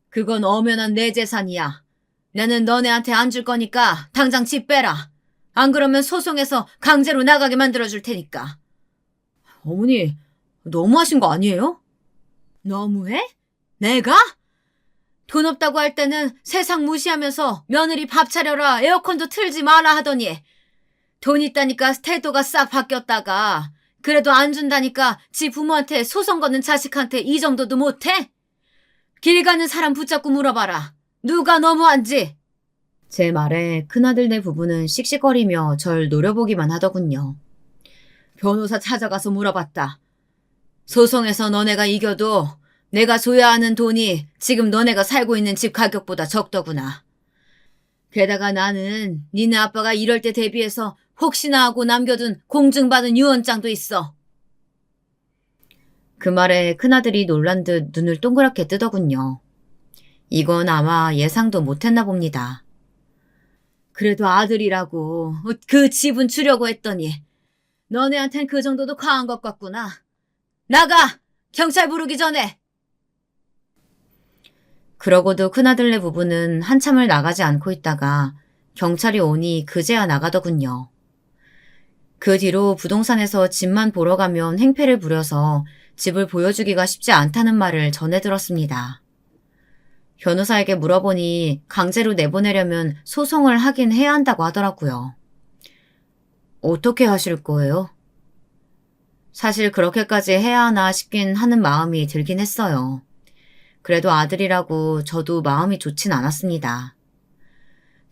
그건 엄연한 내 재산이야. 나는 너네한테 안 줄 거니까 당장 집 빼라. 안 그러면 소송해서 강제로 나가게 만들어줄 테니까. 어머니, 너무하신 거 아니에요? 너무해? 내가? 돈 없다고 할 때는 세상 무시하면서 며느리 밥 차려라, 에어컨도 틀지 마라 하더니 돈 있다니까 태도가 싹 바뀌었다가 그래도 안 준다니까 지 부모한테 소송 거는 자식한테 이 정도도 못해? 길 가는 사람 붙잡고 물어봐라. 누가 너무한지. 제 말에 큰아들네 부부는 씩씩거리며 절 노려보기만 하더군요. 변호사 찾아가서 물어봤다. 소송에서 너네가 이겨도 내가 줘야 하는 돈이 지금 너네가 살고 있는 집 가격보다 적더구나. 게다가 나는 니네 아빠가 이럴 때 대비해서 혹시나 하고 남겨둔 공증받은 유언장도 있어. 그 말에 큰아들이 놀란 듯 눈을 동그랗게 뜨더군요. 이건 아마 예상도 못했나 봅니다. 그래도 아들이라고 그 집은 주려고 했더니 너네한텐 그 정도도 과한 것 같구나. 나가! 경찰 부르기 전에! 그러고도 큰아들네 부부는 한참을 나가지 않고 있다가 경찰이 오니 그제야 나가더군요. 그 뒤로 부동산에서 집만 보러 가면 행패를 부려서 집을 보여주기가 쉽지 않다는 말을 전해 들었습니다. 변호사에게 물어보니 강제로 내보내려면 소송을 하긴 해야 한다고 하더라고요. 어떻게 하실 거예요? 사실 그렇게까지 해야 하나 싶긴 하는 마음이 들긴 했어요. 그래도 아들이라고 저도 마음이 좋진 않았습니다.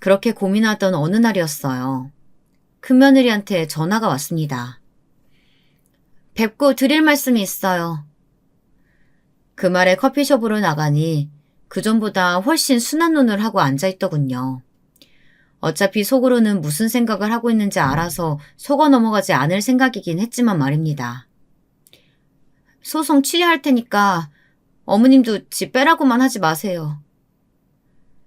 그렇게 고민하던 어느 날이었어요. 큰며느리한테 전화가 왔습니다. 뵙고 드릴 말씀이 있어요. 그 말에 커피숍으로 나가니 그전보다 훨씬 순한 눈을 하고 앉아있더군요. 어차피 속으로는 무슨 생각을 하고 있는지 알아서 속아 넘어가지 않을 생각이긴 했지만 말입니다. 소송 취하할 테니까 어머님도 집 빼라고만 하지 마세요.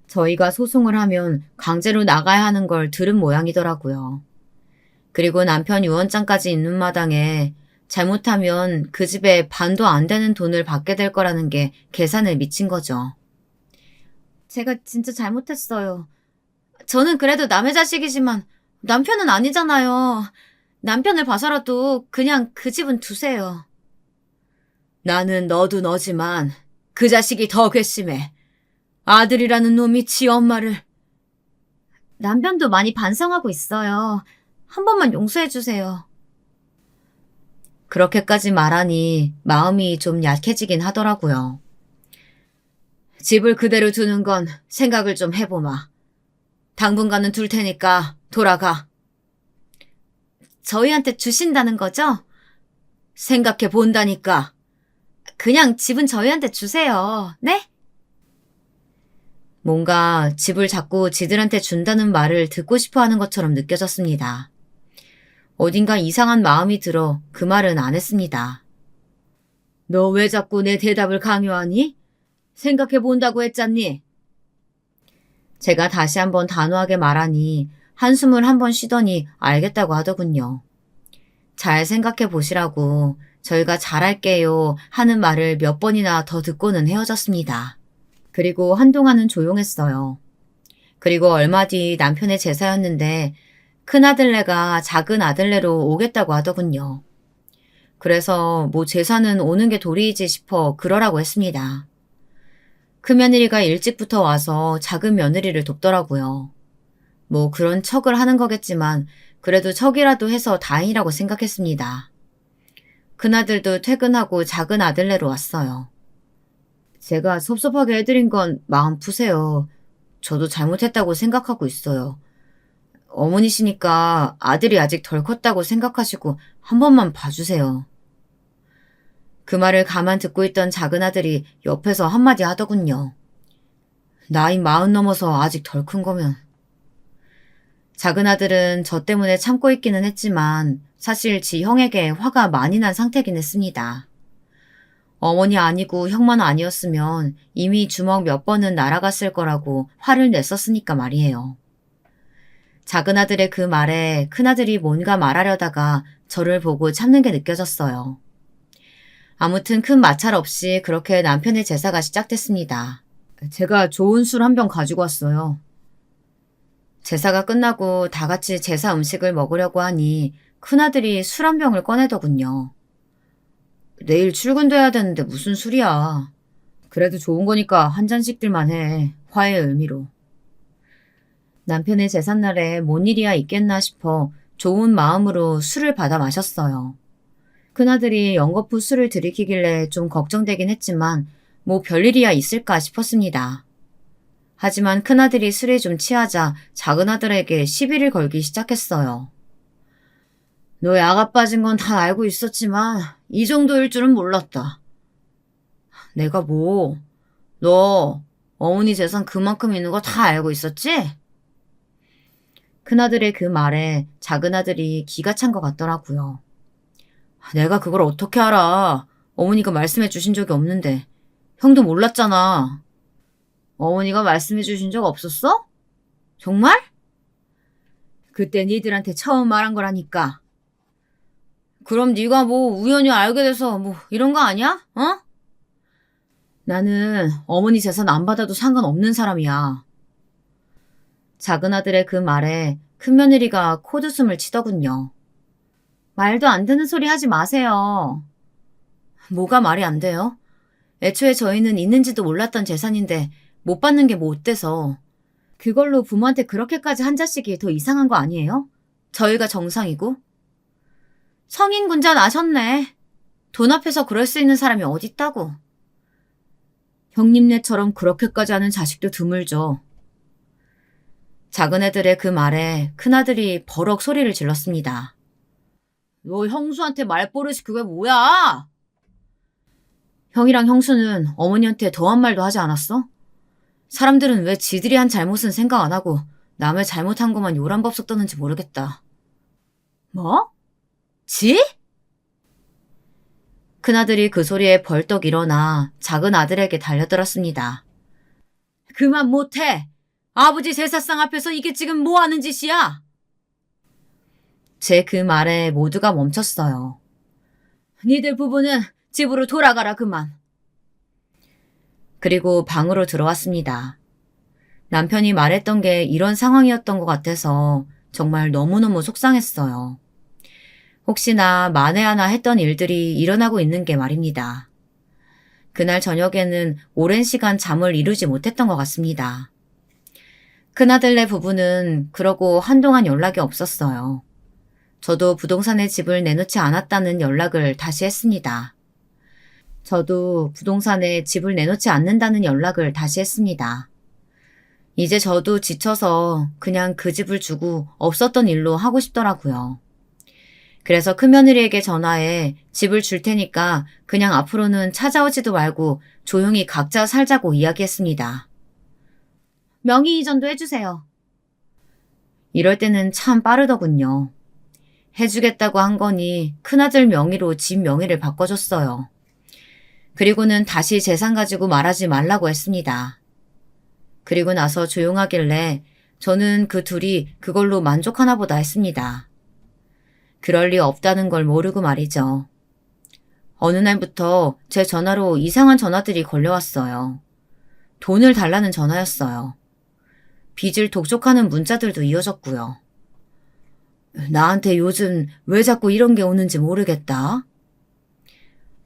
저희가 소송을 하면 강제로 나가야 하는 걸 들은 모양이더라고요. 그리고 남편 유언장까지 있는 마당에 잘못하면 그 집에 반도 안 되는 돈을 받게 될 거라는 게 계산을 미친 거죠. 제가 진짜 잘못했어요. 저는 그래도 남의 자식이지만 남편은 아니잖아요. 남편을 봐서라도 그냥 그 집은 두세요. 나는 너도 너지만 그 자식이 더 괘씸해. 아들이라는 놈이 지 엄마를. 남편도 많이 반성하고 있어요. 한 번만 용서해 주세요. 그렇게까지 말하니 마음이 좀 약해지긴 하더라고요. 집을 그대로 두는 건 생각을 좀 해보마. 당분간은 둘 테니까 돌아가. 저희한테 주신다는 거죠? 생각해 본다니까. 그냥 집은 저희한테 주세요. 네? 뭔가 집을 자꾸 지들한테 준다는 말을 듣고 싶어 하는 것처럼 느껴졌습니다. 어딘가 이상한 마음이 들어 그 말은 안 했습니다. 너 왜 자꾸 내 대답을 강요하니? 생각해 본다고 했잖니? 제가 다시 한번 단호하게 말하니 한숨을 한번 쉬더니 알겠다고 하더군요. 잘 생각해 보시라고 저희가 잘할게요 하는 말을 몇 번이나 더 듣고는 헤어졌습니다. 그리고 한동안은 조용했어요. 그리고 얼마 뒤 남편의 제사였는데 큰아들네가 작은 아들네로 오겠다고 하더군요. 그래서 뭐 제사는 오는 게 도리이지 싶어 그러라고 했습니다. 큰며느리가 일찍부터 와서 작은 며느리를 돕더라고요. 뭐 그런 척을 하는 거겠지만 그래도 척이라도 해서 다행이라고 생각했습니다. 큰아들도 퇴근하고 작은 아들네로 왔어요. 제가 섭섭하게 해드린 건 마음 푸세요. 저도 잘못했다고 생각하고 있어요. 어머니시니까 아들이 아직 덜 컸다고 생각하시고 한 번만 봐주세요. 그 말을 가만 듣고 있던 작은 아들이 옆에서 한마디 하더군요. 나이 40 넘어서 아직 덜 큰 거면. 작은 아들은 저 때문에 참고 있기는 했지만 사실 지 형에게 화가 많이 난 상태긴 했습니다. 어머니 아니고 형만 아니었으면 이미 주먹 몇 번은 날아갔을 거라고 화를 냈었으니까 말이에요. 작은 아들의 그 말에 큰아들이 뭔가 말하려다가 저를 보고 참는 게 느껴졌어요. 아무튼 큰 마찰 없이 그렇게 남편의 제사가 시작됐습니다. 제가 좋은 술 한 병 가지고 왔어요. 제사가 끝나고 다 같이 제사 음식을 먹으려고 하니 큰아들이 술 한 병을 꺼내더군요. 내일 출근도 해야 되는데 무슨 술이야. 그래도 좋은 거니까 한 잔씩들만 해. 화해의 의미로. 남편의 제삿날에 뭔 일이야 있겠나 싶어 좋은 마음으로 술을 받아 마셨어요. 큰아들이 연거푸 술을 들이키길래 좀 걱정되긴 했지만 뭐 별일이야 있을까 싶었습니다. 하지만 큰아들이 술에 좀 취하자 작은아들에게 시비를 걸기 시작했어요. 너 야가 빠진 건 다 알고 있었지만 이 정도일 줄은 몰랐다. 내가 뭐, 너 어머니 재산 그만큼 있는 거 다 알고 있었지? 큰아들의 그 말에 작은아들이 기가 찬 것 같더라고요. 내가 그걸 어떻게 알아. 어머니가 말씀해 주신 적이 없는데. 형도 몰랐잖아. 어머니가 말씀해 주신 적 없었어? 정말? 그때 니들한테 처음 말한 거라니까. 그럼 네가 뭐 우연히 알게 돼서 뭐 이런 거 아니야? 어? 나는 어머니 재산 안 받아도 상관없는 사람이야. 작은아들의 그 말에 큰며느리가 코웃음을 치더군요. 말도 안 되는 소리 하지 마세요. 뭐가 말이 안 돼요? 애초에 저희는 있는지도 몰랐던 재산인데 못 받는 게 뭐 어때서. 그걸로 부모한테 그렇게까지 한 자식이 더 이상한 거 아니에요? 저희가 정상이고. 성인 군자 나셨네. 돈 앞에서 그럴 수 있는 사람이 어딨다고. 형님네처럼 그렇게까지 하는 자식도 드물죠. 작은 애들의 그 말에 큰아들이 버럭 소리를 질렀습니다. 너 형수한테 말버릇이 그게 뭐야? 형이랑 형수는 어머니한테 더한 말도 하지 않았어? 사람들은 왜 지들이 한 잘못은 생각 안 하고 남의 잘못한 것만 요란법석 떠는지 모르겠다. 뭐? 지? 큰아들이 그 소리에 벌떡 일어나 작은 아들에게 달려들었습니다. 그만 못해! 아버지 제사상 앞에서 이게 지금 뭐 하는 짓이야? 제 그 말에 모두가 멈췄어요. 니들 부부는 집으로 돌아가라 그만. 그리고 방으로 들어왔습니다. 남편이 말했던 게 이런 상황이었던 것 같아서 정말 너무너무 속상했어요. 혹시나 만에 하나 했던 일들이 일어나고 있는 게 말입니다. 그날 저녁에는 오랜 시간 잠을 이루지 못했던 것 같습니다. 큰아들네 부부는 그러고 한동안 연락이 없었어요. 저도 부동산에 집을 내놓지 않았다는 연락을 다시 했습니다. 저도 부동산에 집을 내놓지 않는다는 연락을 다시 했습니다. 이제 저도 지쳐서 그냥 그 집을 주고 없었던 일로 하고 싶더라고요. 그래서 큰며느리에게 전화해 집을 줄 테니까 그냥 앞으로는 찾아오지도 말고 조용히 각자 살자고 이야기했습니다. 명의 이전도 해주세요. 이럴 때는 참 빠르더군요. 해주겠다고 한 거니 큰아들 명의로 집 명의를 바꿔줬어요. 그리고는 다시 재산 가지고 말하지 말라고 했습니다. 그리고 나서 조용하길래 저는 그 둘이 그걸로 만족하나 보다 했습니다. 그럴 리 없다는 걸 모르고 말이죠. 어느 날부터 제 전화로 이상한 전화들이 걸려왔어요. 돈을 달라는 전화였어요. 빚을 독촉하는 문자들도 이어졌고요. 나한테 요즘 왜 자꾸 이런 게 오는지 모르겠다.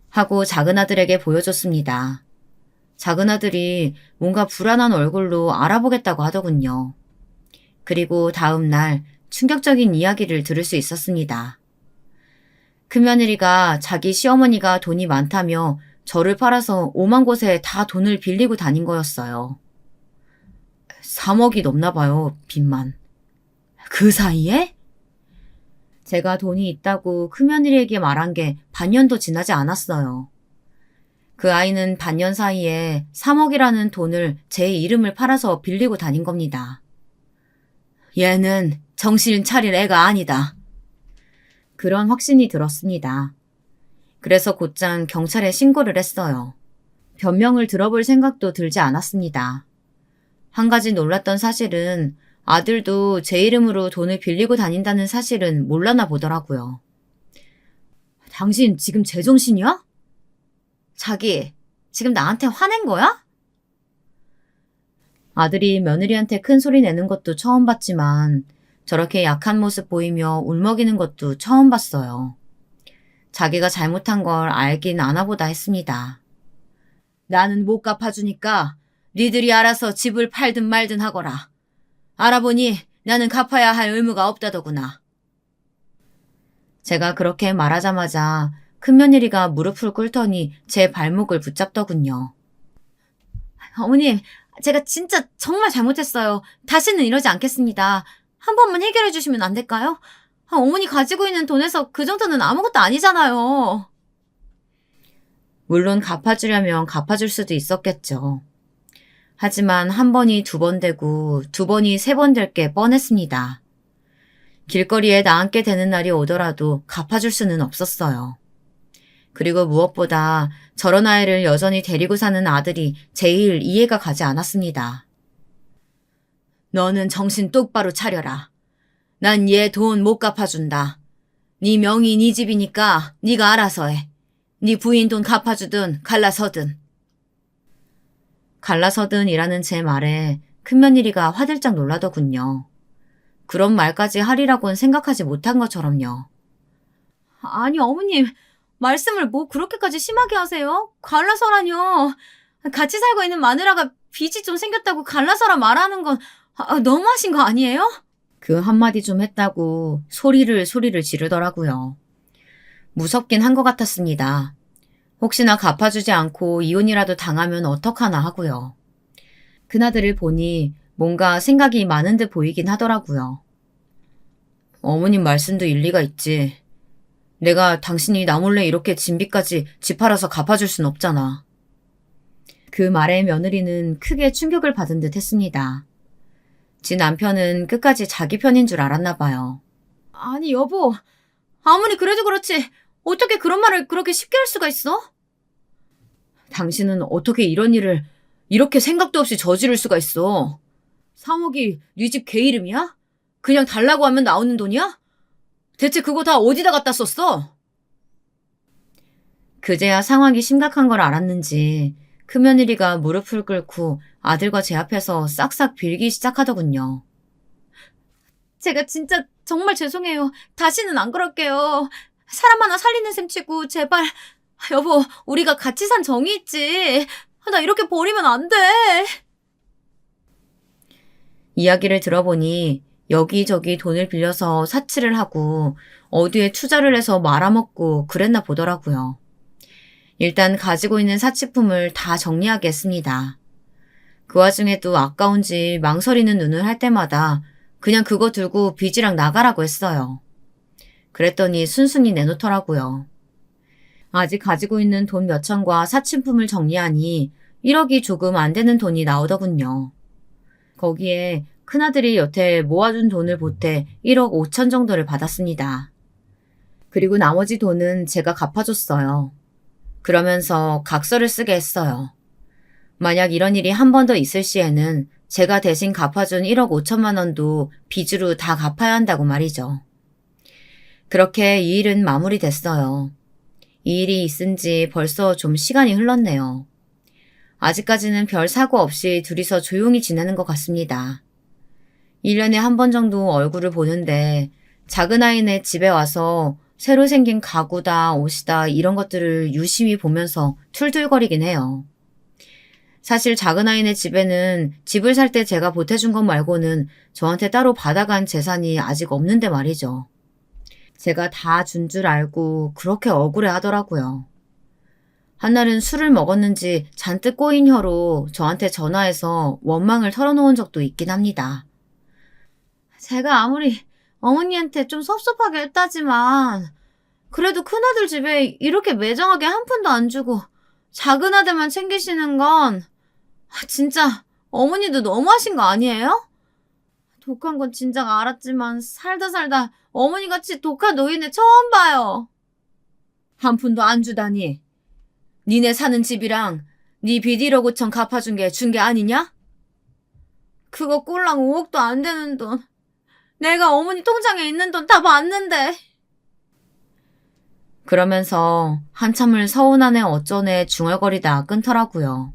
하고 작은아들에게 보여줬습니다. 작은아들이 뭔가 불안한 얼굴로 알아보겠다고 하더군요. 그리고 다음 날 충격적인 이야기를 들을 수 있었습니다. 큰며느리가 자기 시어머니가 돈이 많다며 저를 팔아서 오만 곳에 다 돈을 빌리고 다닌 거였어요. 3억이 넘나 봐요, 빚만. 그 사이에? 제가 돈이 있다고 큰며느리에게 말한 게 반년도 지나지 않았어요. 그 아이는 반년 사이에 3억이라는 돈을 제 이름을 팔아서 빌리고 다닌 겁니다. 얘는 정신 차릴 애가 아니다. 그런 확신이 들었습니다. 그래서 곧장 경찰에 신고를 했어요. 변명을 들어볼 생각도 들지 않았습니다. 한 가지 놀랐던 사실은 아들도 제 이름으로 돈을 빌리고 다닌다는 사실은 몰랐나 보더라고요. 당신 지금 제정신이야? 자기, 지금 나한테 화낸 거야? 아들이 며느리한테 큰 소리 내는 것도 처음 봤지만 저렇게 약한 모습 보이며 울먹이는 것도 처음 봤어요. 자기가 잘못한 걸 알긴 아나보다 했습니다. 나는 못 갚아주니까 니들이 알아서 집을 팔든 말든 하거라. 알아보니 나는 갚아야 할 의무가 없다더구나. 제가 그렇게 말하자마자 큰며느리가 무릎을 꿇더니 제 발목을 붙잡더군요. 어머님, 제가 진짜 정말 잘못했어요. 다시는 이러지 않겠습니다. 한 번만 해결해 주시면 안 될까요? 어머니 가지고 있는 돈에서 그 정도는 아무것도 아니잖아요. 물론 갚아주려면 갚아줄 수도 있었겠죠. 하지만 한 번이 두 번 되고 두 번이 세 번 될 게 뻔했습니다. 길거리에 나앉게 되는 날이 오더라도 갚아줄 수는 없었어요. 그리고 무엇보다 저런 아이를 여전히 데리고 사는 아들이 제일 이해가 가지 않았습니다. 너는 정신 똑바로 차려라. 난 얘 돈 못 갚아준다. 네 명의 네 집이니까 네가 알아서 해. 네 부인 돈 갚아주든 갈라서든. 갈라서든이라는 제 말에 큰며느리가 화들짝 놀라더군요. 그런 말까지 하리라고는 생각하지 못한 것처럼요. 아니 어머님, 말씀을 뭐 그렇게까지 심하게 하세요? 갈라서라뇨. 같이 살고 있는 마누라가 빚이 좀 생겼다고 갈라서라 말하는 건 너무하신 거 아니에요? 그 한마디 좀 했다고 소리를 지르더라고요. 무섭긴 한 것 같았습니다. 혹시나 갚아주지 않고 이혼이라도 당하면 어떡하나 하고요. 그나들을 보니 뭔가 생각이 많은 듯 보이긴 하더라고요. 어머님 말씀도 일리가 있지. 내가 당신이 나 몰래 이렇게 진빚까지 집 팔아서 갚아줄 순 없잖아. 그 말에 며느리는 크게 충격을 받은 듯 했습니다. 지 남편은 끝까지 자기 편인 줄 알았나 봐요. 아니 여보, 아무리 그래도 그렇지 어떻게 그런 말을 그렇게 쉽게 할 수가 있어? 당신은 어떻게 이런 일을 이렇게 생각도 없이 저지를 수가 있어? 3억이 네 집 개 이름이야? 그냥 달라고 하면 나오는 돈이야? 대체 그거 다 어디다 갖다 썼어? 그제야 상황이 심각한 걸 알았는지 큰며느리가 무릎을 꿇고 아들과 제 앞에서 싹싹 빌기 시작하더군요. 제가 진짜 정말 죄송해요. 다시는 안 그럴게요. 사람 하나 살리는 셈 치고 제발. 여보, 우리가 같이 산 정이 있지. 나 이렇게 버리면 안 돼. 이야기를 들어보니 여기저기 돈을 빌려서 사치를 하고 어디에 투자를 해서 말아먹고 그랬나 보더라고요. 일단 가지고 있는 사치품을 다 정리하게 했습니다. 그 와중에도 아까운지 망설이는 눈을 할 때마다 그냥 그거 들고 빚이랑 나가라고 했어요. 그랬더니 순순히 내놓더라고요. 아직 가지고 있는 돈 몇천과 사치품을 정리하니 1억이 조금 안 되는 돈이 나오더군요. 거기에 큰아들이 여태 모아둔 돈을 보태 1억 5천 정도를 받았습니다. 그리고 나머지 돈은 제가 갚아줬어요. 그러면서 각서를 쓰게 했어요. 만약 이런 일이 한 번 더 있을 시에는 제가 대신 갚아준 1억 5천만 원도 빚으로 다 갚아야 한다고 말이죠. 그렇게 이 일은 마무리됐어요. 이 일이 있은 지 벌써 좀 시간이 흘렀네요. 아직까지는 별 사고 없이 둘이서 조용히 지내는 것 같습니다. 1년에 한 번 정도 얼굴을 보는데 작은 아이네 집에 와서 새로 생긴 가구다, 옷이다 이런 것들을 유심히 보면서 툴툴거리긴 해요. 사실 작은 아이네 집에는 집을 살 때 제가 보태준 것 말고는 저한테 따로 받아간 재산이 아직 없는데 말이죠. 제가 다 준 줄 알고 그렇게 억울해 하더라고요. 한날은 술을 먹었는지 잔뜩 꼬인 혀로 저한테 전화해서 원망을 털어놓은 적도 있긴 합니다. 제가 아무리 어머니한테 좀 섭섭하게 했다지만 그래도 큰아들 집에 이렇게 매정하게 한 푼도 안 주고 작은 아들만 챙기시는 건 진짜 어머니도 너무하신 거 아니에요? 독한 건 진작 알았지만 살다 살다 어머니같이 독한 노인네 처음 봐요. 한 푼도 안 주다니. 니네 사는 집이랑 네 비디로구청 갚아준 게 준 게 아니냐? 그거 꼴랑 5억도 안 되는 돈. 내가 어머니 통장에 있는 돈 다 봤는데. 그러면서 한참을 서운하네 어쩌네 중얼거리다 끊더라고요.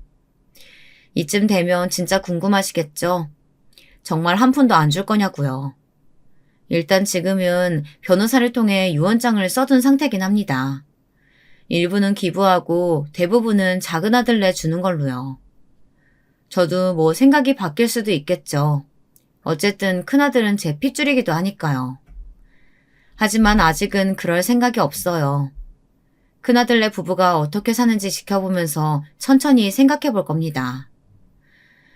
이쯤 되면 진짜 궁금하시겠죠? 정말 한 푼도 안 줄 거냐고요. 일단 지금은 변호사를 통해 유언장을 써둔 상태긴 합니다. 일부는 기부하고 대부분은 작은 아들네 주는 걸로요. 저도 뭐 생각이 바뀔 수도 있겠죠. 어쨌든 큰아들은 제 핏줄이기도 하니까요. 하지만 아직은 그럴 생각이 없어요. 큰아들네 부부가 어떻게 사는지 지켜보면서 천천히 생각해 볼 겁니다.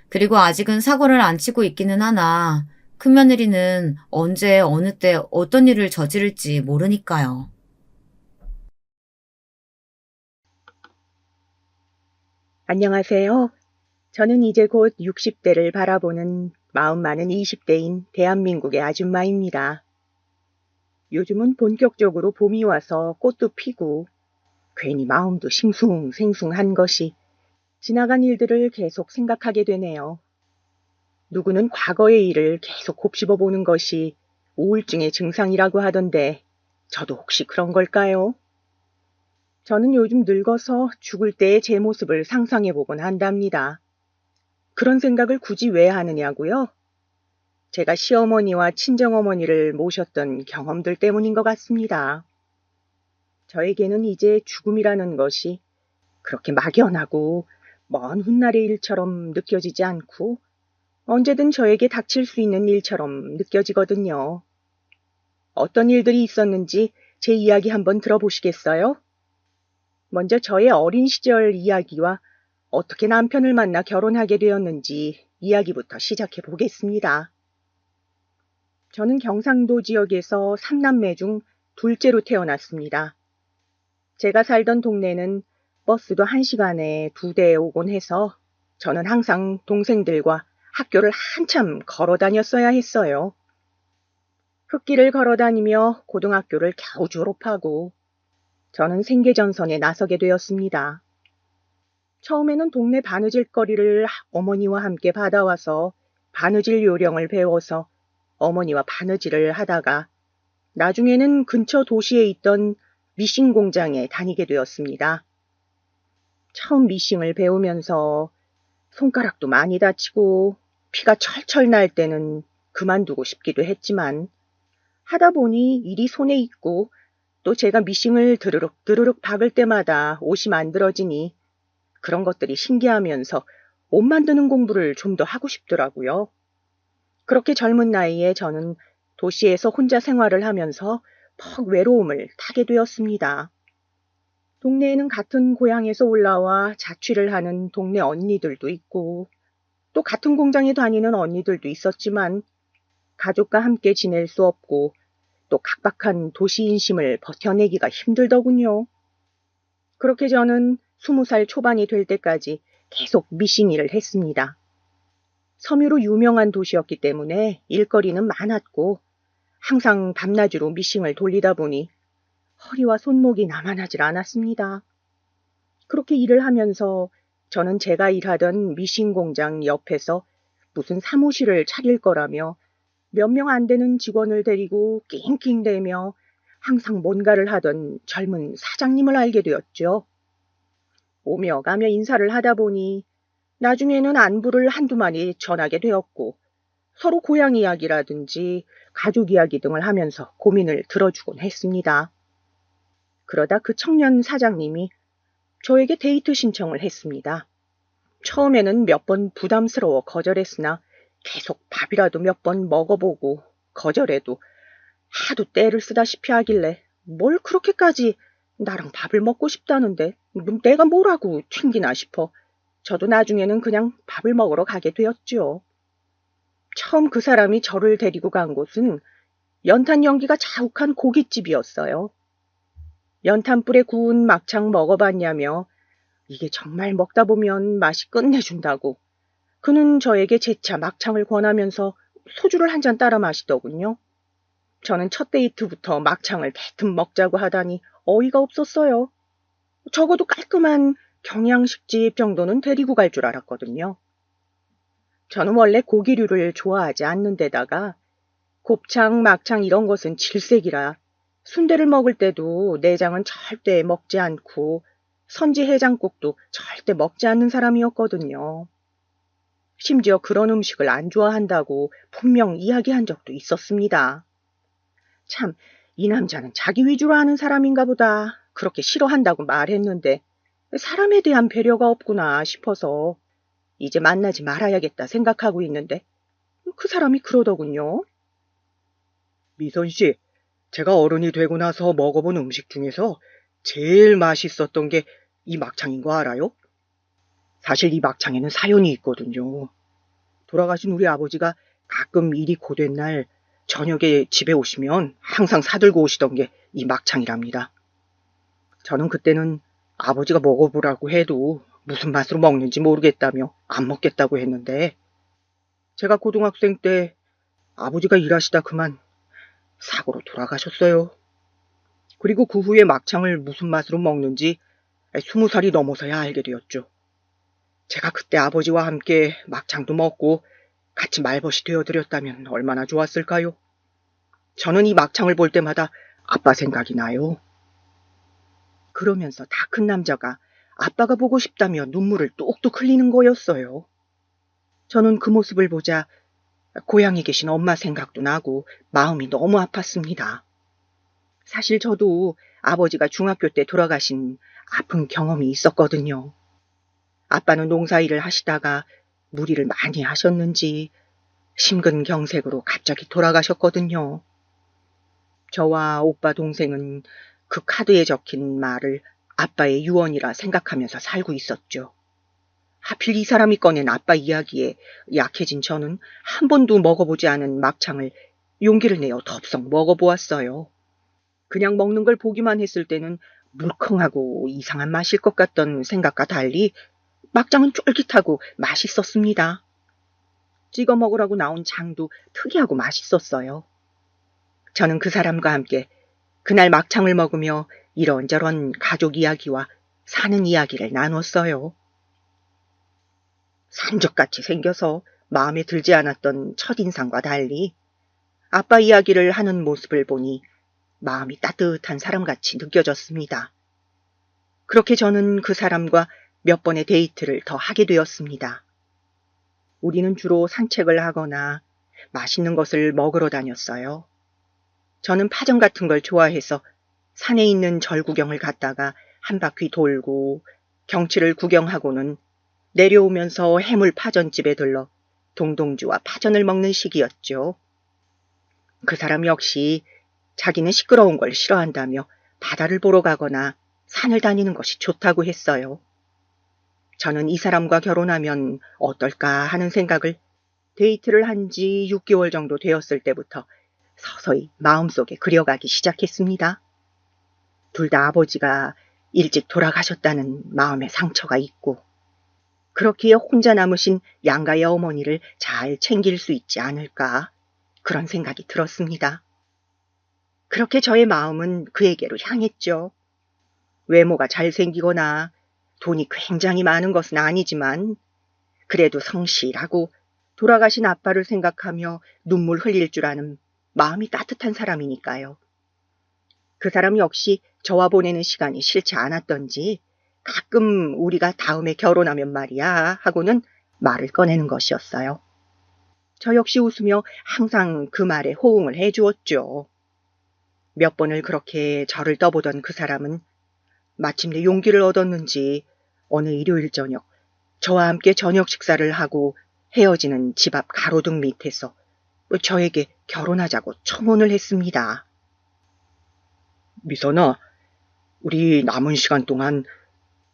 그리고 아직은 사고를 안 치고 있기는 하나 큰며느리는 언제 어느 때 어떤 일을 저지를지 모르니까요. 안녕하세요. 저는 이제 곧 60대를 바라보는 마음 많은 20대인 대한민국의 아줌마입니다. 요즘은 본격적으로 봄이 와서 꽃도 피고 괜히 마음도 싱숭생숭한 것이 지나간 일들을 계속 생각하게 되네요. 누구는 과거의 일을 계속 곱씹어 보는 것이 우울증의 증상이라고 하던데 저도 혹시 그런 걸까요? 저는 요즘 늙어서 죽을 때의 제 모습을 상상해 보곤 한답니다. 그런 생각을 굳이 왜 하느냐고요? 제가 시어머니와 친정어머니를 모셨던 경험들 때문인 것 같습니다. 저에게는 이제 죽음이라는 것이 그렇게 막연하고 먼 훗날의 일처럼 느껴지지 않고 언제든 저에게 닥칠 수 있는 일처럼 느껴지거든요. 어떤 일들이 있었는지 제 이야기 한번 들어보시겠어요? 먼저 저의 어린 시절 이야기와 어떻게 남편을 만나 결혼하게 되었는지 이야기부터 시작해 보겠습니다. 저는 경상도 지역에서 3남매 중 둘째로 태어났습니다. 제가 살던 동네는 버스도 1시간에 2대 오곤 해서 저는 항상 동생들과 학교를 한참 걸어 다녔어야 했어요. 흙길을 걸어 다니며 고등학교를 겨우 졸업하고 저는 생계전선에 나서게 되었습니다. 처음에는 동네 바느질 거리를 어머니와 함께 받아와서 바느질 요령을 배워서 어머니와 바느질을 하다가 나중에는 근처 도시에 있던 미싱 공장에 다니게 되었습니다. 처음 미싱을 배우면서 손가락도 많이 다치고 피가 철철 날 때는 그만두고 싶기도 했지만 하다 보니 일이 손에 익고 또 제가 미싱을 드르륵 드르륵 박을 때마다 옷이 만들어지니 그런 것들이 신기하면서 옷 만드는 공부를 좀 더 하고 싶더라고요. 그렇게 젊은 나이에 저는 도시에서 혼자 생활을 하면서 퍽 외로움을 타게 되었습니다. 동네에는 같은 고향에서 올라와 자취를 하는 동네 언니들도 있고 또 같은 공장에 다니는 언니들도 있었지만 가족과 함께 지낼 수 없고 또 각박한 도시 인심을 버텨내기가 힘들더군요. 그렇게 저는 20살 초반이 될 때까지 계속 미싱 일을 했습니다. 섬유로 유명한 도시였기 때문에 일거리는 많았고 항상 밤낮으로 미싱을 돌리다 보니 허리와 손목이 나만하질 않았습니다. 그렇게 일을 하면서 저는 제가 일하던 미싱 공장 옆에서 무슨 사무실을 차릴 거라며 몇 명 안 되는 직원을 데리고 낑낑대며 항상 뭔가를 하던 젊은 사장님을 알게 되었죠. 오며 가며 인사를 하다 보니 나중에는 안부를 한두 마디 전하게 되었고 서로 고향 이야기라든지 가족 이야기 등을 하면서 고민을 들어주곤 했습니다. 그러다 그 청년 사장님이 저에게 데이트 신청을 했습니다. 처음에는 몇 번 부담스러워 거절했으나 계속 밥이라도 몇 번 먹어보고 거절해도 하도 떼를 쓰다시피 하길래 뭘 그렇게까지 나랑 밥을 먹고 싶다는데 내가 뭐라고 튕기나 싶어 저도 나중에는 그냥 밥을 먹으러 가게 되었죠. 처음 그 사람이 저를 데리고 간 곳은 연탄 연기가 자욱한 고깃집이었어요. 연탄불에 구운 막창 먹어봤냐며 이게 정말 먹다 보면 맛이 끝내준다고 그는 저에게 재차 막창을 권하면서 소주를 한 잔 따라 마시더군요. 저는 첫 데이트부터 막창을 대뜸 먹자고 하다니 어이가 없었어요. 적어도 깔끔한 경양식집 정도는 데리고 갈 줄 알았거든요. 저는 원래 고기류를 좋아하지 않는 데다가 곱창, 막창 이런 것은 질색이라 순대를 먹을 때도 내장은 절대 먹지 않고 선지 해장국도 절대 먹지 않는 사람이었거든요. 심지어 그런 음식을 안 좋아한다고 분명 이야기한 적도 있었습니다. 참, 이 남자는 자기 위주로 하는 사람인가 보다 그렇게 싫어한다고 말했는데 사람에 대한 배려가 없구나 싶어서 이제 만나지 말아야겠다 생각하고 있는데 그 사람이 그러더군요. 미선 씨, 제가 어른이 되고 나서 먹어본 음식 중에서 제일 맛있었던 게 이 막창인 거 알아요? 사실 이 막창에는 사연이 있거든요. 돌아가신 우리 아버지가 가끔 일이 고된 날 저녁에 집에 오시면 항상 사들고 오시던 게 이 막창이랍니다. 저는 그때는 아버지가 먹어보라고 해도 무슨 맛으로 먹는지 모르겠다며 안 먹겠다고 했는데 제가 고등학생 때 아버지가 일하시다 그만 사고로 돌아가셨어요. 그리고 그 후에 막창을 무슨 맛으로 먹는지 20살이 넘어서야 알게 되었죠. 제가 그때 아버지와 함께 막창도 먹고 같이 말벗이 되어드렸다면 얼마나 좋았을까요? 저는 이 막창을 볼 때마다 아빠 생각이 나요. 그러면서 다 큰 남자가 아빠가 보고 싶다며 눈물을 뚝뚝 흘리는 거였어요. 저는 그 모습을 보자 고향에 계신 엄마 생각도 나고 마음이 너무 아팠습니다. 사실 저도 아버지가 중학교 때 돌아가신 아픈 경험이 있었거든요. 아빠는 농사일을 하시다가 무리를 많이 하셨는지 심근경색으로 갑자기 돌아가셨거든요. 저와 오빠 동생은 그 카드에 적힌 말을 아빠의 유언이라 생각하면서 살고 있었죠. 하필 이 사람이 꺼낸 아빠 이야기에 약해진 저는 한 번도 먹어보지 않은 막창을 용기를 내어 덥석 먹어보았어요. 그냥 먹는 걸 보기만 했을 때는 물컹하고 이상한 맛일 것 같던 생각과 달리 막창은 쫄깃하고 맛있었습니다. 찍어 먹으라고 나온 장도 특이하고 맛있었어요. 저는 그 사람과 함께 그날 막창을 먹으며 이런저런 가족 이야기와 사는 이야기를 나눴어요. 산적같이 생겨서 마음에 들지 않았던 첫인상과 달리 아빠 이야기를 하는 모습을 보니 마음이 따뜻한 사람같이 느껴졌습니다. 그렇게 저는 그 사람과 몇 번의 데이트를 더 하게 되었습니다. 우리는 주로 산책을 하거나 맛있는 것을 먹으러 다녔어요. 저는 파전 같은 걸 좋아해서 산에 있는 절 구경을 갔다가 한 바퀴 돌고 경치를 구경하고는 내려오면서 해물 파전집에 들러 동동주와 파전을 먹는 시기였죠. 그 사람 역시 자기는 시끄러운 걸 싫어한다며 바다를 보러 가거나 산을 다니는 것이 좋다고 했어요. 저는 이 사람과 결혼하면 어떨까 하는 생각을 데이트를 한 지 6개월 정도 되었을 때부터 서서히 마음속에 그려가기 시작했습니다. 둘 다 아버지가 일찍 돌아가셨다는 마음의 상처가 있고 그렇기에 혼자 남으신 양가의 어머니를 잘 챙길 수 있지 않을까 그런 생각이 들었습니다. 그렇게 저의 마음은 그에게로 향했죠. 외모가 잘생기거나 돈이 굉장히 많은 것은 아니지만 그래도 성실하고 돌아가신 아빠를 생각하며 눈물 흘릴 줄 아는 마음이 따뜻한 사람이니까요. 그 사람 역시 저와 보내는 시간이 싫지 않았던지 가끔 우리가 다음에 결혼하면 말이야 하고는 말을 꺼내는 것이었어요. 저 역시 웃으며 항상 그 말에 호응을 해주었죠. 몇 번을 그렇게 저를 떠보던 그 사람은 마침내 용기를 얻었는지 어느 일요일 저녁 저와 함께 저녁 식사를 하고 헤어지는 집 앞 가로등 밑에서 저에게 결혼하자고 청혼을 했습니다. 미선아, 우리 남은 시간 동안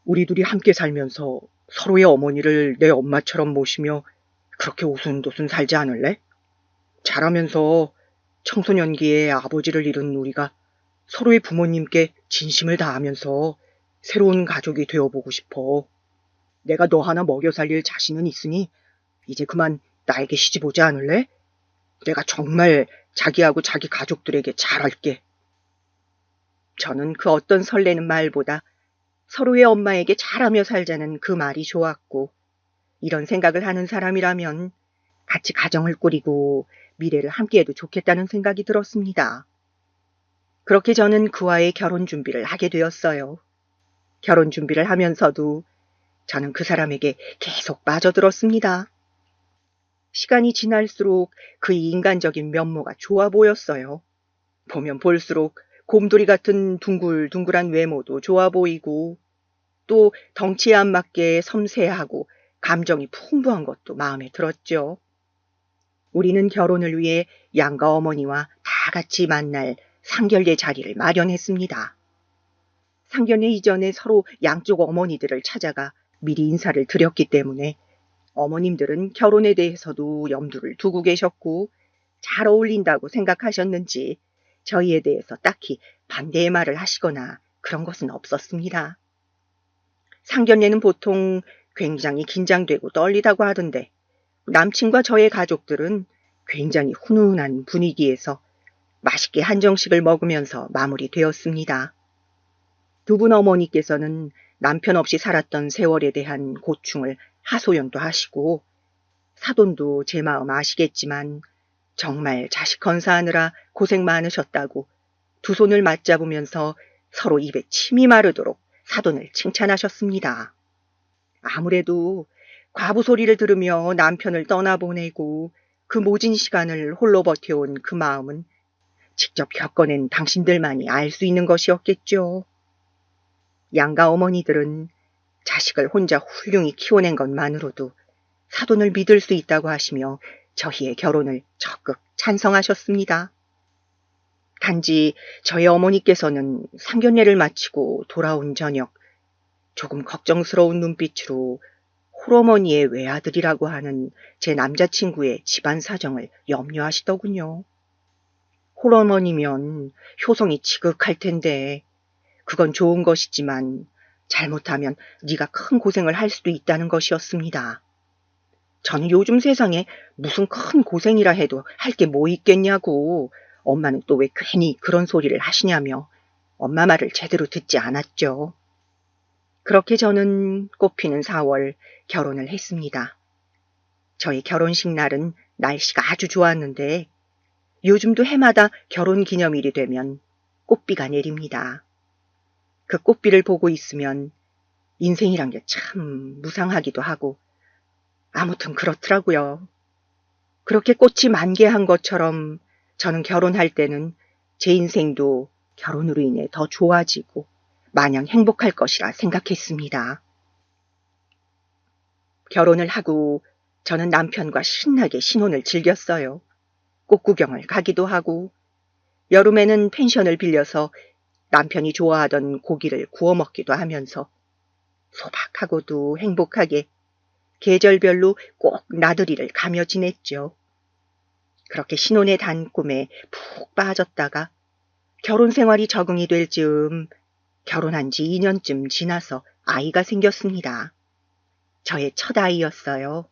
우리 둘이 함께 살면서 서로의 어머니를 내 엄마처럼 모시며 그렇게 오순도순 살지 않을래? 자라면서 청소년기에 아버지를 잃은 우리가 서로의 부모님께 진심을 다하면서 새로운 가족이 되어보고 싶어. 내가 너 하나 먹여 살릴 자신은 있으니 이제 그만 나에게 시집 오지 않을래? 내가 정말 자기하고 자기 가족들에게 잘할게. 저는 그 어떤 설레는 말보다 서로의 엄마에게 잘하며 살자는 그 말이 좋았고, 이런 생각을 하는 사람이라면 같이 가정을 꾸리고 미래를 함께해도 좋겠다는 생각이 들었습니다. 그렇게 저는 그와의 결혼 준비를 하게 되었어요. 결혼 준비를 하면서도 저는 그 사람에게 계속 빠져들었습니다. 시간이 지날수록 그의 인간적인 면모가 좋아 보였어요. 보면 볼수록 곰돌이 같은 둥글둥글한 외모도 좋아 보이고, 또 덩치에 안 맞게 섬세하고 감정이 풍부한 것도 마음에 들었죠. 우리는 결혼을 위해 양가 어머니와 다 같이 만날 상견례 자리를 마련했습니다. 상견례 이전에 서로 양쪽 어머니들을 찾아가 미리 인사를 드렸기 때문에 어머님들은 결혼에 대해서도 염두를 두고 계셨고 잘 어울린다고 생각하셨는지 저희에 대해서 딱히 반대의 말을 하시거나 그런 것은 없었습니다. 상견례는 보통 굉장히 긴장되고 떨리다고 하던데 남친과 저의 가족들은 굉장히 훈훈한 분위기에서 맛있게 한정식을 먹으면서 마무리되었습니다. 두 분 어머니께서는 남편 없이 살았던 세월에 대한 고충을 하소연도 하시고, 사돈도 제 마음 아시겠지만 정말 자식 건사하느라 고생 많으셨다고 두 손을 맞잡으면서 서로 입에 침이 마르도록 사돈을 칭찬하셨습니다. 아무래도 과부 소리를 들으며 남편을 떠나보내고 그 모진 시간을 홀로 버텨온 그 마음은 직접 겪어낸 당신들만이 알 수 있는 것이었겠죠. 양가 어머니들은 자식을 혼자 훌륭히 키워낸 것만으로도 사돈을 믿을 수 있다고 하시며 저희의 결혼을 적극 찬성하셨습니다. 단지 저희 어머니께서는 상견례를 마치고 돌아온 저녁 조금 걱정스러운 눈빛으로 홀어머니의 외아들이라고 하는 제 남자친구의 집안 사정을 염려하시더군요. 홀어머니면 효성이 지극할 텐데 그건 좋은 것이지만 잘못하면 네가 큰 고생을 할 수도 있다는 것이었습니다. 저는 요즘 세상에 무슨 큰 고생이라 해도 할 게 뭐 있겠냐고, 엄마는 또 왜 괜히 그런 소리를 하시냐며 엄마 말을 제대로 듣지 않았죠. 그렇게 저는 꽃피는 4월 결혼을 했습니다. 저희 결혼식 날은 날씨가 아주 좋았는데 요즘도 해마다 결혼 기념일이 되면 꽃비가 내립니다. 그 꽃비를 보고 있으면 인생이란 게 참 무상하기도 하고 아무튼 그렇더라고요. 그렇게 꽃이 만개한 것처럼 저는 결혼할 때는 제 인생도 결혼으로 인해 더 좋아지고 마냥 행복할 것이라 생각했습니다. 결혼을 하고 저는 남편과 신나게 신혼을 즐겼어요. 꽃 구경을 가기도 하고 여름에는 펜션을 빌려서 남편이 좋아하던 고기를 구워 먹기도 하면서 소박하고도 행복하게 계절별로 꼭 나들이를 가며 지냈죠. 그렇게 신혼의 단꿈에 푹 빠졌다가 결혼 생활이 적응이 될 즈음 결혼한 지 2년쯤 지나서 아이가 생겼습니다. 저의 첫 아이였어요.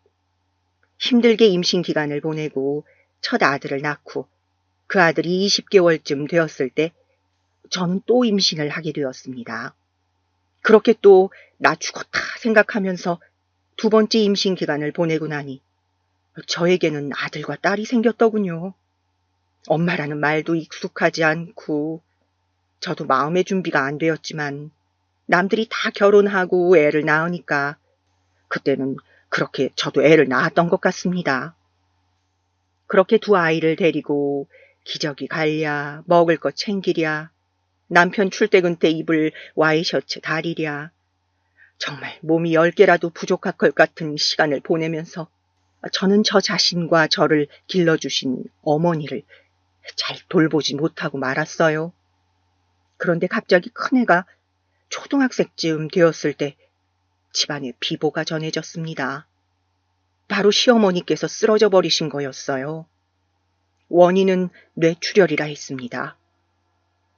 힘들게 임신 기간을 보내고 첫 아들을 낳고 그 아들이 20개월쯤 되었을 때 저는 또 임신을 하게 되었습니다. 그렇게 또 나 죽었다 생각하면서 두 번째 임신 기간을 보내고 나니 저에게는 아들과 딸이 생겼더군요. 엄마라는 말도 익숙하지 않고 저도 마음의 준비가 안 되었지만 남들이 다 결혼하고 애를 낳으니까 그때는 그렇게 저도 애를 낳았던 것 같습니다. 그렇게 두 아이를 데리고 기저귀 갈랴, 먹을 것 챙기랴, 남편 출퇴근 때 입을 와이셔츠 다리랴, 정말 몸이 10개라도 부족할 것 같은 시간을 보내면서 저는 저 자신과 저를 길러주신 어머니를 잘 돌보지 못하고 말았어요. 그런데 갑자기 큰애가 초등학생쯤 되었을 때 집안에 비보가 전해졌습니다. 바로 시어머니께서 쓰러져 버리신 거였어요. 원인은 뇌출혈이라 했습니다.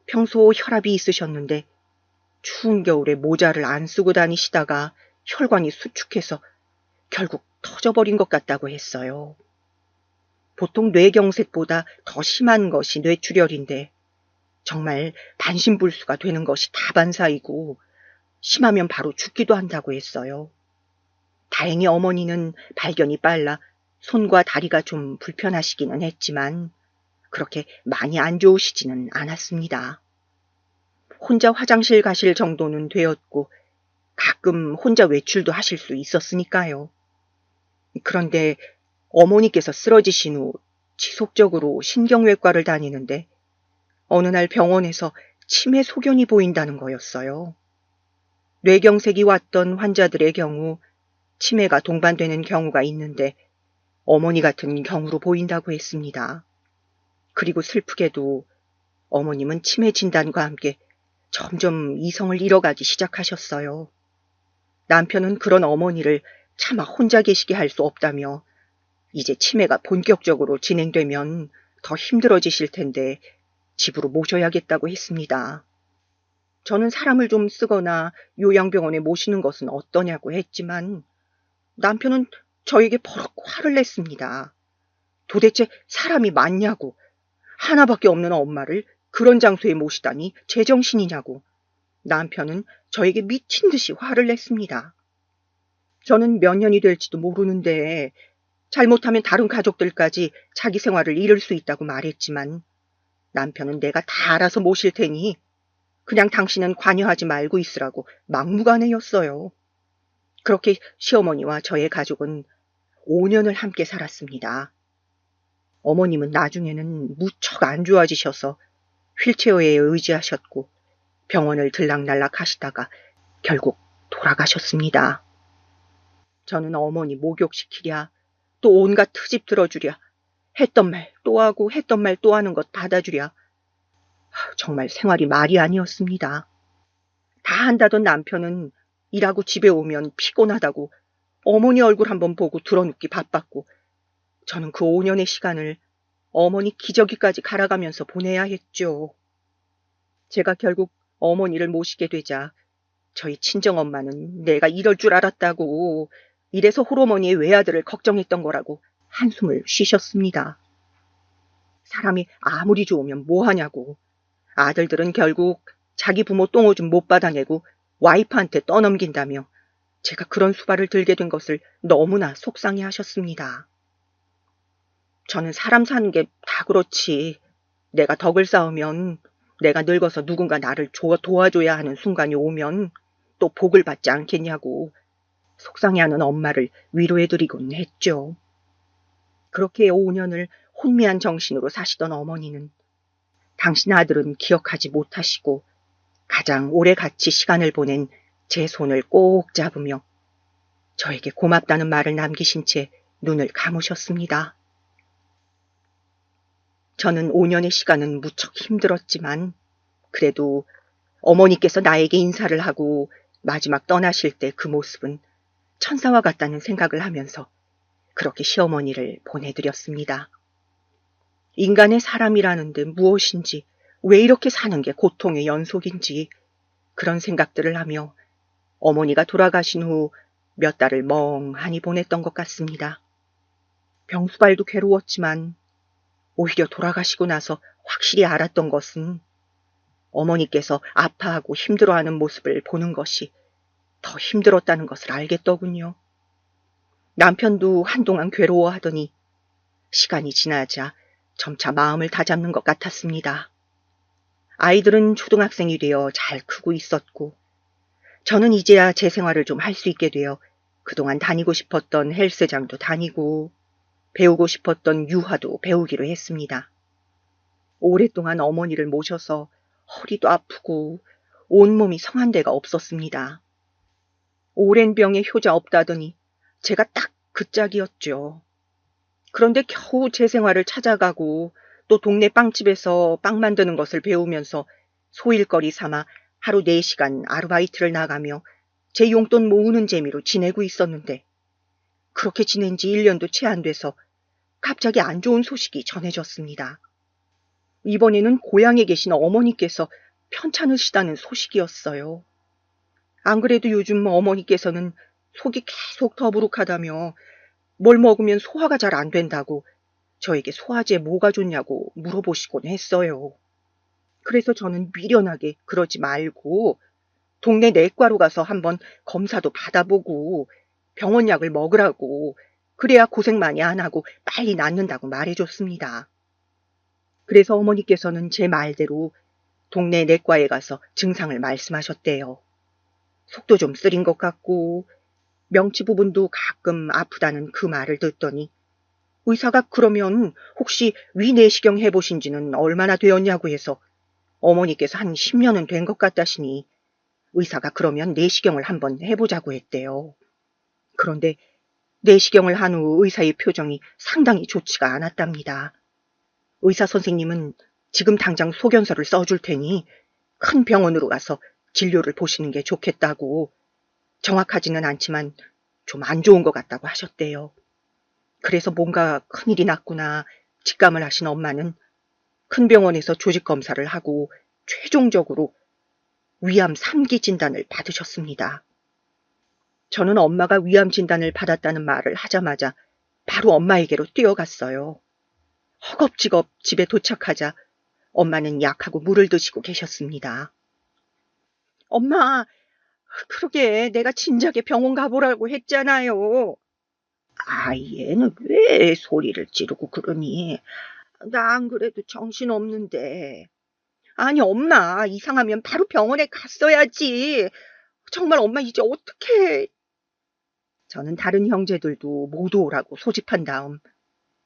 평소 혈압이 있으셨는데 추운 겨울에 모자를 안 쓰고 다니시다가 혈관이 수축해서 결국 터져버린 것 같다고 했어요. 보통 뇌경색보다 더 심한 것이 뇌출혈인데 정말 반신불수가 되는 것이 다반사이고 심하면 바로 죽기도 한다고 했어요. 다행히 어머니는 발견이 빨라 손과 다리가 좀 불편하시기는 했지만 그렇게 많이 안 좋으시지는 않았습니다. 혼자 화장실 가실 정도는 되었고 가끔 혼자 외출도 하실 수 있었으니까요. 그런데 어머니께서 쓰러지신 후 지속적으로 신경외과를 다니는데 어느 날 병원에서 치매 소견이 보인다는 거였어요. 뇌경색이 왔던 환자들의 경우 치매가 동반되는 경우가 있는데 어머니 같은 경우로 보인다고 했습니다. 그리고 슬프게도 어머님은 치매 진단과 함께 점점 이성을 잃어가기 시작하셨어요. 남편은 그런 어머니를 차마 혼자 계시게 할 수 없다며 이제 치매가 본격적으로 진행되면 더 힘들어지실 텐데 집으로 모셔야겠다고 했습니다. 저는 사람을 좀 쓰거나 요양병원에 모시는 것은 어떠냐고 했지만 남편은 저에게 버럭 화를 냈습니다. 도대체 사람이 맞냐고, 하나밖에 없는 엄마를 그런 장소에 모시다니 제정신이냐고 남편은 저에게 미친 듯이 화를 냈습니다. 저는 몇 년이 될지도 모르는데 잘못하면 다른 가족들까지 자기 생활을 잃을 수 있다고 말했지만 남편은 내가 다 알아서 모실 테니 그냥 당신은 관여하지 말고 있으라고 막무가내였어요. 그렇게 시어머니와 저의 가족은 5년을 함께 살았습니다. 어머님은 나중에는 무척 안 좋아지셔서 휠체어에 의지하셨고 병원을 들락날락 하시다가 결국 돌아가셨습니다. 저는 어머니 목욕시키랴, 또 온갖 트집 들어주랴, 했던 말 또 하고 했던 말 또 하는 것 받아주랴. 정말 생활이 말이 아니었습니다. 다 한다던 남편은 일하고 집에 오면 피곤하다고 어머니 얼굴 한번 보고 드러눕기 바빴고 저는 그 5년의 시간을 어머니 기저귀까지 갈아가면서 보내야 했죠. 제가 결국 어머니를 모시게 되자 저희 친정엄마는 내가 이럴 줄 알았다고 이래서 홀어머니의 외아들을 걱정했던 거라고 한숨을 쉬셨습니다. 사람이 아무리 좋으면 뭐하냐고. 아들들은 결국 자기 부모 똥오줌 못 받아내고 와이프한테 떠넘긴다며 제가 그런 수발을 들게 된 것을 너무나 속상해 하셨습니다. 저는 사람 사는 게 다 그렇지. 내가 덕을 쌓으면 내가 늙어서 누군가 나를 도와줘야 하는 순간이 오면 또 복을 받지 않겠냐고 속상해하는 엄마를 위로해드리곤 했죠. 그렇게 5년을 혼미한 정신으로 사시던 어머니는 당신 아들은 기억하지 못하시고 가장 오래 같이 시간을 보낸 제 손을 꼭 잡으며 저에게 고맙다는 말을 남기신 채 눈을 감으셨습니다. 저는 5년의 시간은 무척 힘들었지만 그래도 어머니께서 나에게 인사를 하고 마지막 떠나실 때 그 모습은 천사와 같다는 생각을 하면서 그렇게 시어머니를 보내드렸습니다. 인간의 사람이라는 데 무엇인지, 왜 이렇게 사는 게 고통의 연속인지 그런 생각들을 하며 어머니가 돌아가신 후 몇 달을 멍하니 보냈던 것 같습니다. 병수발도 괴로웠지만 오히려 돌아가시고 나서 확실히 알았던 것은 어머니께서 아파하고 힘들어하는 모습을 보는 것이 더 힘들었다는 것을 알겠더군요. 남편도 한동안 괴로워하더니 시간이 지나자 점차 마음을 다잡는 것 같았습니다. 아이들은 초등학생이 되어 잘 크고 있었고 저는 이제야 제 생활을 좀 할 수 있게 되어 그동안 다니고 싶었던 헬스장도 다니고 배우고 싶었던 유화도 배우기로 했습니다. 오랫동안 어머니를 모셔서 허리도 아프고 온몸이 성한 데가 없었습니다. 오랜 병에 효자 없다더니 제가 딱 그 짝이었죠. 그런데 겨우 제 생활을 찾아가고 또 동네 빵집에서 빵 만드는 것을 배우면서 소일거리 삼아 하루 4시간 아르바이트를 나가며 제 용돈 모으는 재미로 지내고 있었는데 그렇게 지낸 지 1년도 채 안 돼서 갑자기 안 좋은 소식이 전해졌습니다. 이번에는 고향에 계신 어머니께서 편찮으시다는 소식이었어요. 안 그래도 요즘 어머니께서는 속이 계속 더부룩하다며 뭘 먹으면 소화가 잘 안 된다고 저에게 소화제 뭐가 좋냐고 물어보시곤 했어요. 그래서 저는 미련하게 그러지 말고 동네 내과로 가서 한번 검사도 받아보고 병원 약을 먹으라고 그래야 고생 많이 안 하고 빨리 낫는다고 말해줬습니다. 그래서 어머니께서는 제 말대로 동네 내과에 가서 증상을 말씀하셨대요. 속도 좀 쓰린 것 같고 명치 부분도 가끔 아프다는 그 말을 듣더니 의사가 그러면 혹시 위내시경 해보신 지는 얼마나 되었냐고 해서 어머니께서 한 10년은 된 것 같다시니 의사가 그러면 내시경을 한번 해보자고 했대요. 그런데 내시경을 한 후 의사의 표정이 상당히 좋지가 않았답니다. 의사 선생님은 지금 당장 소견서를 써줄 테니 큰 병원으로 가서 진료를 보시는 게 좋겠다고 정확하지는 않지만 좀 안 좋은 것 같다고 하셨대요. 그래서 뭔가 큰일이 났구나 직감을 하신 엄마는 큰 병원에서 조직 검사를 하고 최종적으로 위암 3기 진단을 받으셨습니다. 저는 엄마가 위암 진단을 받았다는 말을 하자마자 바로 엄마에게로 뛰어갔어요. 허겁지겁 집에 도착하자 엄마는 약하고 물을 드시고 계셨습니다. 엄마, 그러게 내가 진작에 병원 가보라고 했잖아요. 아, 얘는 왜 소리를 지르고 그러니? 나 안 그래도 정신없는데. 아니, 엄마, 이상하면 바로 병원에 갔어야지. 정말 엄마 이제 어떡해. 저는 다른 형제들도 모두 오라고 소집한 다음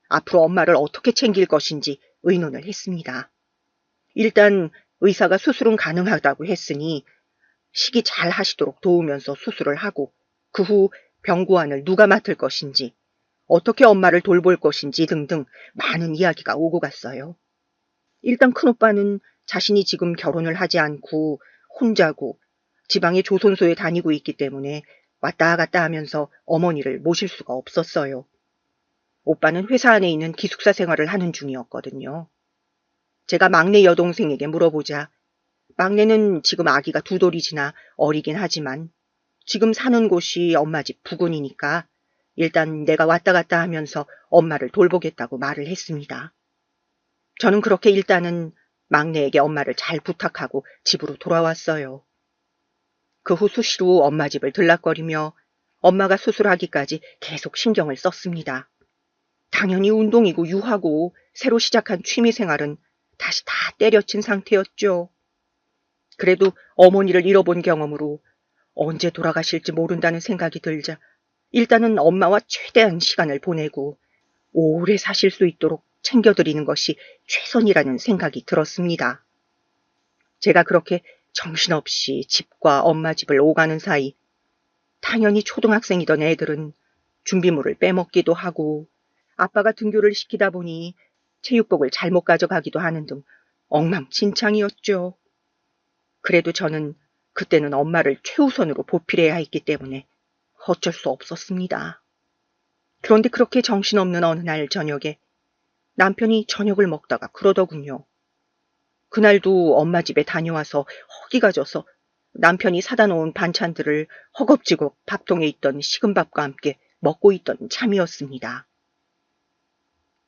앞으로 엄마를 어떻게 챙길 것인지 의논을 했습니다. 일단 의사가 수술은 가능하다고 했으니 식이 잘 하시도록 도우면서 수술을 하고 그 후 병고안을 누가 맡을 것인지 어떻게 엄마를 돌볼 것인지 등등 많은 이야기가 오고 갔어요. 일단 큰오빠는 자신이 지금 결혼을 하지 않고 혼자고 지방의 조선소에 다니고 있기 때문에 왔다 갔다 하면서 어머니를 모실 수가 없었어요. 오빠는 회사 안에 있는 기숙사 생활을 하는 중이었거든요. 제가 막내 여동생에게 물어보자 막내는 지금 아기가 2돌이 지나 어리긴 하지만 지금 사는 곳이 엄마 집 부근이니까 일단 내가 왔다 갔다 하면서 엄마를 돌보겠다고 말을 했습니다. 저는 그렇게 일단은 막내에게 엄마를 잘 부탁하고 집으로 돌아왔어요. 그 후 수시로 엄마 집을 들락거리며 엄마가 수술하기까지 계속 신경을 썼습니다. 당연히 운동이고 유하고 새로 시작한 취미생활은 다시 다 때려친 상태였죠. 그래도 어머니를 잃어본 경험으로 언제 돌아가실지 모른다는 생각이 들자 일단은 엄마와 최대한 시간을 보내고 오래 사실 수 있도록 챙겨드리는 것이 최선이라는 생각이 들었습니다. 제가 그렇게 정신없이 집과 엄마 집을 오가는 사이 당연히 초등학생이던 애들은 준비물을 빼먹기도 하고 아빠가 등교를 시키다 보니 체육복을 잘못 가져가기도 하는 등 엉망진창이었죠. 그래도 저는 그때는 엄마를 최우선으로 보필해야 했기 때문에 어쩔 수 없었습니다. 그런데 그렇게 정신없는 어느 날 저녁에 남편이 저녁을 먹다가 그러더군요. 그날도 엄마 집에 다녀와서 허기가 져서 남편이 사다 놓은 반찬들을 허겁지겁 밥통에 있던 식은 밥과 함께 먹고 있던 참이었습니다.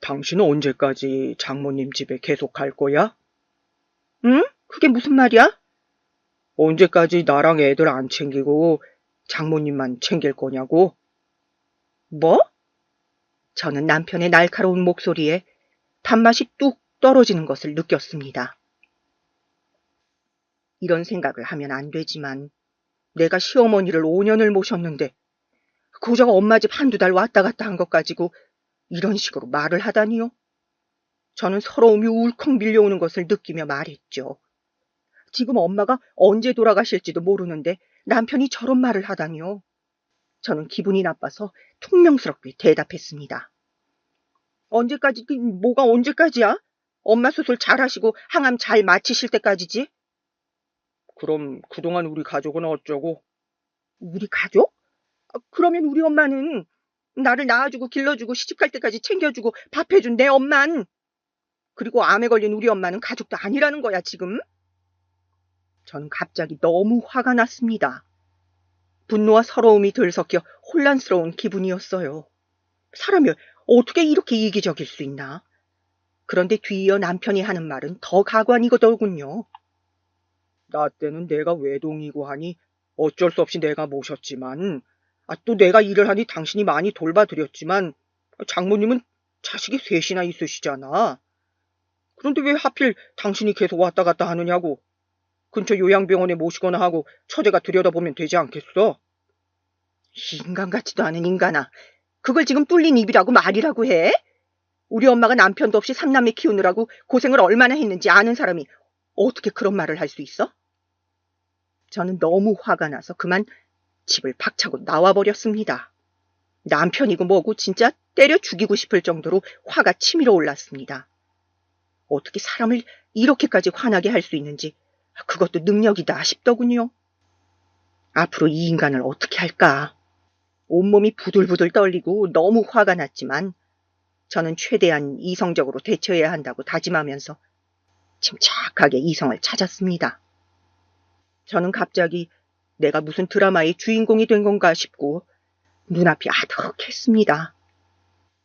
당신은 언제까지 장모님 집에 계속 갈 거야? 응? 그게 무슨 말이야? 언제까지 나랑 애들 안 챙기고 장모님만 챙길 거냐고? 뭐? 저는 남편의 날카로운 목소리에 단맛이 뚝 떨어지는 것을 느꼈습니다. 이런 생각을 하면 안 되지만 내가 시어머니를 5년을 모셨는데 고작 엄마 집 1~2달 왔다 갔다 한 것 가지고 이런 식으로 말을 하다니요? 저는 서러움이 울컥 밀려오는 것을 느끼며 말했죠. 지금 엄마가 언제 돌아가실지도 모르는데 남편이 저런 말을 하다니요. 저는 기분이 나빠서 퉁명스럽게 대답했습니다. 언제까지, 뭐가 언제까지야? 엄마 수술 잘 하시고 항암 잘 마치실 때까지지? 그럼 그동안 우리 가족은 어쩌고? 우리 가족? 그러면 우리 엄마는 나를 낳아주고 길러주고 시집갈 때까지 챙겨주고 밥해준 내 엄만, 그리고 암에 걸린 우리 엄마는 가족도 아니라는 거야, 지금? 저는 갑자기 너무 화가 났습니다. 분노와 서러움이 들섞여 혼란스러운 기분이었어요. 사람이 어떻게 이렇게 이기적일 수 있나? 그런데 뒤이어 남편이 하는 말은 더 가관이거더군요. 나 때는 내가 외동이고 하니 어쩔 수 없이 내가 모셨지만, 또 내가 일을 하니 당신이 많이 돌봐드렸지만, 장모님은 자식이 셋이나 있으시잖아. 그런데 왜 하필 당신이 계속 왔다 갔다 하느냐고. 근처 요양병원에 모시거나 하고 처제가 들여다보면 되지 않겠어? 인간 같지도 않은 인간아. 그걸 지금 뚫린 입이라고 말이라고 해? 우리 엄마가 남편도 없이 삼남매 키우느라고 고생을 얼마나 했는지 아는 사람이 어떻게 그런 말을 할 수 있어? 저는 너무 화가 나서 그만 집을 박차고 나와버렸습니다. 남편이고 뭐고 진짜 때려 죽이고 싶을 정도로 화가 치밀어 올랐습니다. 어떻게 사람을 이렇게까지 화나게 할 수 있는지, 그것도 능력이다 싶더군요. 앞으로 이 인간을 어떻게 할까? 온몸이 부들부들 떨리고 너무 화가 났지만 저는 최대한 이성적으로 대처해야 한다고 다짐하면서 침착하게 이성을 찾았습니다. 저는 갑자기 내가 무슨 드라마의 주인공이 된 건가 싶고 눈앞이 아득했습니다.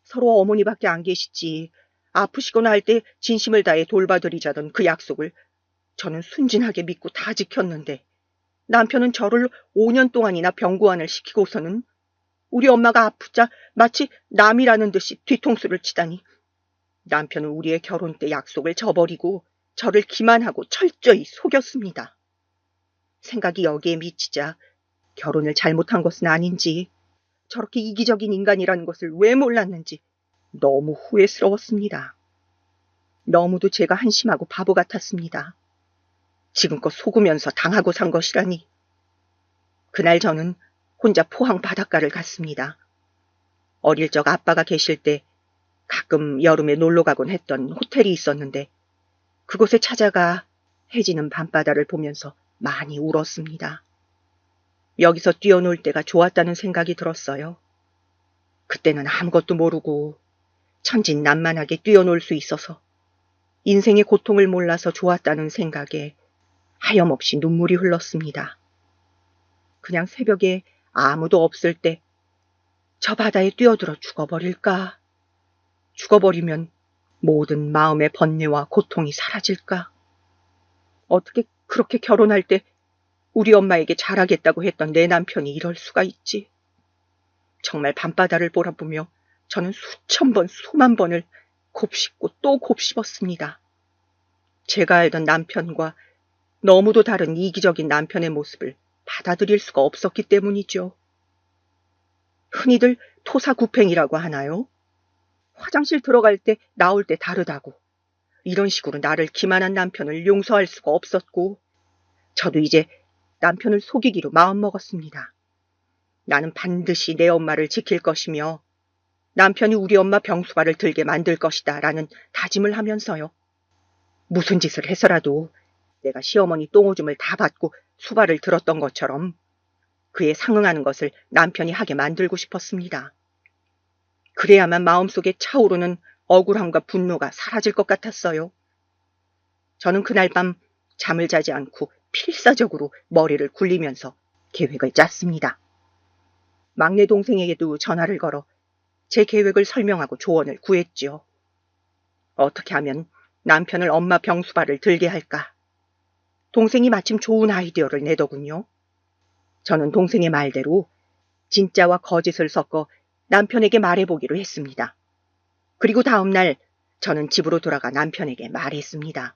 서로 어머니밖에 안 계시지 아프시거나 할 때 진심을 다해 돌봐드리자던 그 약속을 저는 순진하게 믿고 다 지켰는데, 남편은 저를 5년 동안이나 병고안을 시키고서는 우리 엄마가 아프자 마치 남이라는 듯이 뒤통수를 치다니, 남편은 우리의 결혼 때 약속을 저버리고 저를 기만하고 철저히 속였습니다. 생각이 여기에 미치자 결혼을 잘못한 것은 아닌지, 저렇게 이기적인 인간이라는 것을 왜 몰랐는지 너무 후회스러웠습니다. 너무도 제가 한심하고 바보 같았습니다. 지금껏 속으면서 당하고 산 것이라니. 그날 저는 혼자 포항 바닷가를 갔습니다. 어릴 적 아빠가 계실 때 가끔 여름에 놀러 가곤 했던 호텔이 있었는데, 그곳에 찾아가 해지는 밤바다를 보면서 많이 울었습니다. 여기서 뛰어놀 때가 좋았다는 생각이 들었어요. 그때는 아무것도 모르고 천진난만하게 뛰어놀 수 있어서 인생의 고통을 몰라서 좋았다는 생각에 하염없이 눈물이 흘렀습니다. 그냥 새벽에 아무도 없을 때 저 바다에 뛰어들어 죽어버릴까? 죽어버리면 모든 마음의 번뇌와 고통이 사라질까? 어떻게 그렇게 결혼할 때 우리 엄마에게 잘하겠다고 했던 내 남편이 이럴 수가 있지? 정말 밤바다를 바라보며 저는 수천 번, 수만 번을 곱씹고 또 곱씹었습니다. 제가 알던 남편과 너무도 다른 이기적인 남편의 모습을 받아들일 수가 없었기 때문이죠. 흔히들 토사구팽이라고 하나요? 화장실 들어갈 때 나올 때 다르다고. 이런 식으로 나를 기만한 남편을 용서할 수가 없었고, 저도 이제 남편을 속이기로 마음먹었습니다. 나는 반드시 내 엄마를 지킬 것이며 남편이 우리 엄마 병수발을 들게 만들 것이다 라는 다짐을 하면서요. 무슨 짓을 해서라도 내가 시어머니 똥오줌을 다 받고 수발을 들었던 것처럼 그에 상응하는 것을 남편이 하게 만들고 싶었습니다. 그래야만 마음속에 차오르는 억울함과 분노가 사라질 것 같았어요. 저는 그날 밤 잠을 자지 않고 필사적으로 머리를 굴리면서 계획을 짰습니다. 막내 동생에게도 전화를 걸어 제 계획을 설명하고 조언을 구했지요. 어떻게 하면 남편을 엄마 병수발을 들게 할까? 동생이 마침 좋은 아이디어를 내더군요. 저는 동생의 말대로 진짜와 거짓을 섞어 남편에게 말해보기로 했습니다. 그리고 다음 날 저는 집으로 돌아가 남편에게 말했습니다.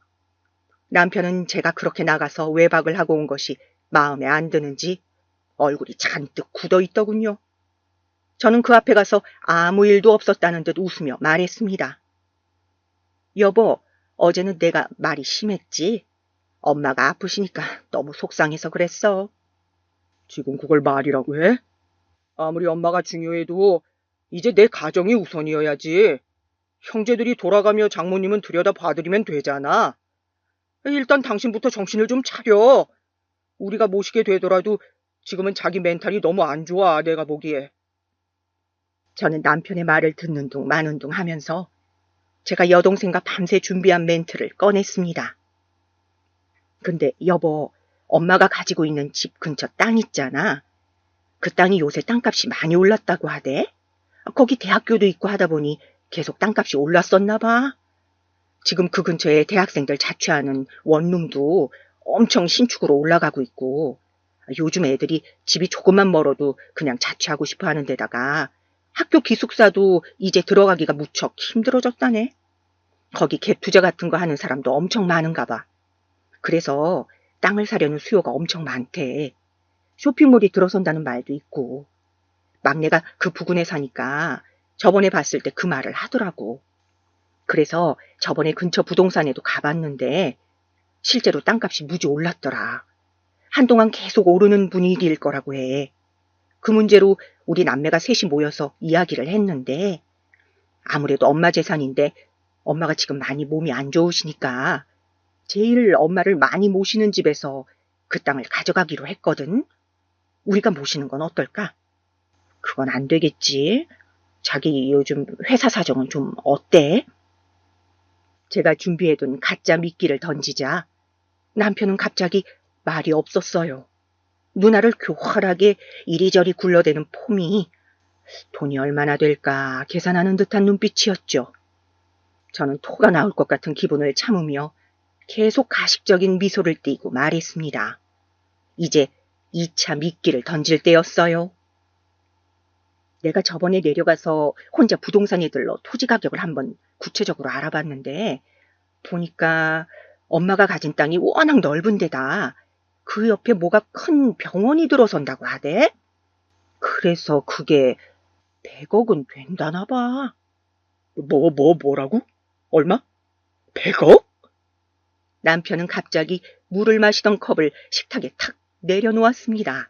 남편은 제가 그렇게 나가서 외박을 하고 온 것이 마음에 안 드는지 얼굴이 잔뜩 굳어 있더군요. 저는 그 앞에 가서 아무 일도 없었다는 듯 웃으며 말했습니다. 여보, 어제는 내가 말이 심했지? 엄마가 아프시니까 너무 속상해서 그랬어. 지금 그걸 말이라고 해? 아무리 엄마가 중요해도 이제 내 가정이 우선이어야지. 형제들이 돌아가며 장모님은 들여다 봐드리면 되잖아. 일단 당신부터 정신을 좀 차려. 우리가 모시게 되더라도 지금은 자기 멘탈이 너무 안 좋아, 내가 보기에. 저는 남편의 말을 듣는 둥 마는 둥 하면서 제가 여동생과 밤새 준비한 멘트를 꺼냈습니다. 근데 여보, 엄마가 가지고 있는 집 근처 땅 있잖아. 그 땅이 요새 땅값이 많이 올랐다고 하대. 거기 대학교도 있고 하다 보니 계속 땅값이 올랐었나 봐. 지금 그 근처에 대학생들 자취하는 원룸도 엄청 신축으로 올라가고 있고, 요즘 애들이 집이 조금만 멀어도 그냥 자취하고 싶어 하는 데다가 학교 기숙사도 이제 들어가기가 무척 힘들어졌다네. 거기 갭 투자 같은 거 하는 사람도 엄청 많은가 봐. 그래서 땅을 사려는 수요가 엄청 많대. 쇼핑몰이 들어선다는 말도 있고. 막내가 그 부근에 사니까 저번에 봤을 때 그 말을 하더라고. 그래서 저번에 근처 부동산에도 가봤는데 실제로 땅값이 무지 올랐더라. 한동안 계속 오르는 분위기일 거라고 해. 그 문제로 우리 남매가 셋이 모여서 이야기를 했는데 아무래도 엄마 재산인데 엄마가 지금 많이 몸이 안 좋으시니까 제일 엄마를 많이 모시는 집에서 그 땅을 가져가기로 했거든. 우리가 모시는 건 어떨까? 그건 안 되겠지. 자기 요즘 회사 사정은 좀 어때? 제가 준비해둔 가짜 미끼를 던지자 남편은 갑자기 말이 없었어요. 누나를 교활하게 이리저리 굴러대는 폼이 돈이 얼마나 될까 계산하는 듯한 눈빛이었죠. 저는 토가 나올 것 같은 기분을 참으며 계속 가식적인 미소를 띠고 말했습니다. 이제 2차 미끼를 던질 때였어요. 내가 저번에 내려가서 혼자 부동산에 들러 토지 가격을 한번 구체적으로 알아봤는데 보니까 엄마가 가진 땅이 워낙 넓은 데다 그 옆에 뭐가 큰 병원이 들어선다고 하대. 그래서 그게 100억은 된다나 봐. 뭐라고? 얼마? 100억? 남편은 갑자기 물을 마시던 컵을 식탁에 탁 내려놓았습니다.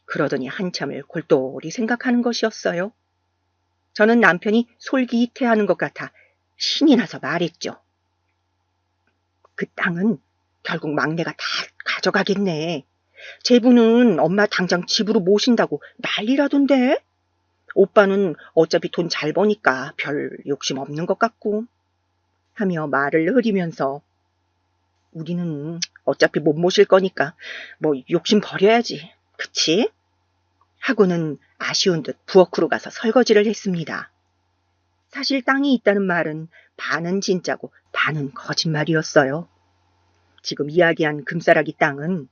그러더니 한참을 골똘히 생각하는 것이었어요. 저는 남편이 솔깃해하는 것 같아 신이 나서 말했죠. 그 땅은 결국 막내가 다 가져가겠네. 제부는 엄마 당장 집으로 모신다고 난리라던데. 오빠는 어차피 돈 잘 버니까 별 욕심 없는 것 같고 하며 말을 흐리면서 우리는 어차피 못 모실 거니까 뭐 욕심 버려야지. 그치? 하고는 아쉬운 듯 부엌으로 가서 설거지를 했습니다. 사실 땅이 있다는 말은 반은 진짜고 반은 거짓말이었어요. 지금 이야기한 금싸라기 땅은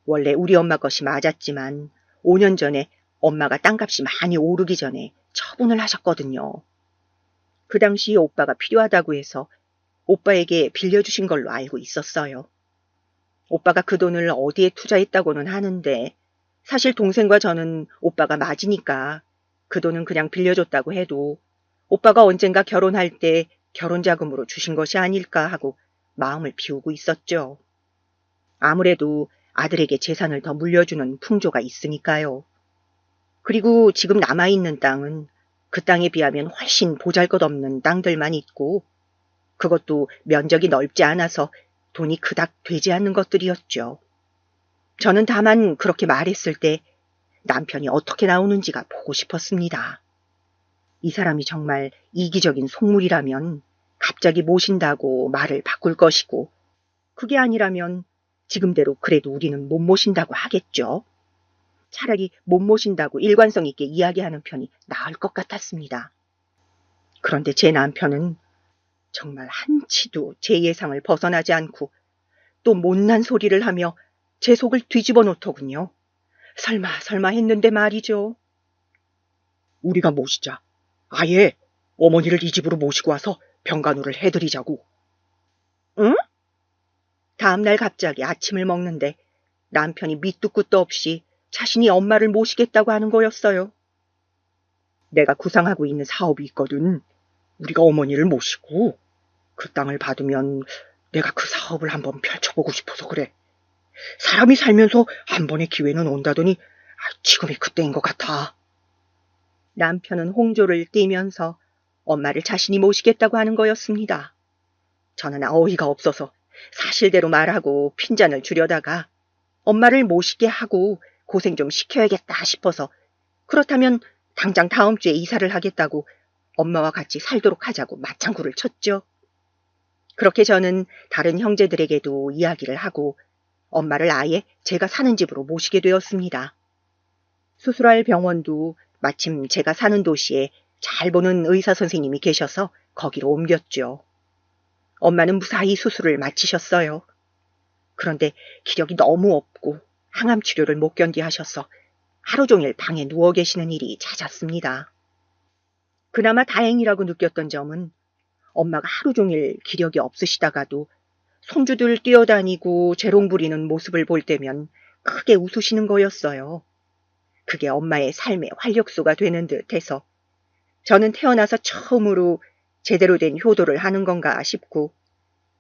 원래 우리 엄마 것이 맞았지만 5년 전에 엄마가 땅값이 많이 오르기 전에 처분을 하셨거든요. 그 당시 오빠가 필요하다고 해서 오빠에게 빌려주신 걸로 알고 있었어요. 오빠가 그 돈을 어디에 투자했다고는 하는데 사실 동생과 저는 오빠가 맞으니까 그 돈은 그냥 빌려줬다고 해도 오빠가 언젠가 결혼할 때 결혼자금으로 주신 것이 아닐까 하고 마음을 비우고 있었죠. 아무래도 아들에게 재산을 더 물려주는 풍조가 있으니까요. 그리고 지금 남아있는 땅은 그 땅에 비하면 훨씬 보잘것없는 땅들만 있고 그것도 면적이 넓지 않아서 돈이 그닥 되지 않는 것들이었죠. 저는 다만 그렇게 말했을 때 남편이 어떻게 나오는지가 보고 싶었습니다. 이 사람이 정말 이기적인 속물이라면 갑자기 모신다고 말을 바꿀 것이고 그게 아니라면 지금대로 그래도 우리는 못 모신다고 하겠죠. 차라리 못 모신다고 일관성 있게 이야기하는 편이 나을 것 같았습니다. 그런데 제 남편은 정말 한치도 제 예상을 벗어나지 않고 또 못난 소리를 하며 제 속을 뒤집어 놓더군요. 설마 했는데 말이죠. 우리가 모시자. 아예 어머니를 이 집으로 모시고 와서 병간호를 해드리자고. 응? 다음날 갑자기 아침을 먹는데 남편이 밑도 끝도 없이 자신이 엄마를 모시겠다고 하는 거였어요. 내가 구상하고 있는 사업이 있거든. 우리가 어머니를 모시고 그 땅을 받으면 내가 그 사업을 한번 펼쳐보고 싶어서 그래. 사람이 살면서 한 번의 기회는 온다더니 지금이 그때인 것 같아. 남편은 홍조를 띠면서 엄마를 자신이 모시겠다고 하는 거였습니다. 저는 어이가 없어서 사실대로 말하고 핀잔을 주려다가 엄마를 모시게 하고 고생 좀 시켜야겠다 싶어서 그렇다면 당장 다음 주에 이사를 하겠다고 엄마와 같이 살도록 하자고 맞장구를 쳤죠. 그렇게 저는 다른 형제들에게도 이야기를 하고 엄마를 아예 제가 사는 집으로 모시게 되었습니다. 수술할 병원도 마침 제가 사는 도시에 잘 보는 의사 선생님이 계셔서 거기로 옮겼죠. 엄마는 무사히 수술을 마치셨어요. 그런데 기력이 너무 없고 항암 치료를 못 견디하셔서 하루 종일 방에 누워 계시는 일이 잦았습니다. 그나마 다행이라고 느꼈던 점은 엄마가 하루 종일 기력이 없으시다가도 손주들 뛰어다니고 재롱 부리는 모습을 볼 때면 크게 웃으시는 거였어요. 그게 엄마의 삶의 활력소가 되는 듯 해서 저는 태어나서 처음으로 제대로 된 효도를 하는 건가 싶고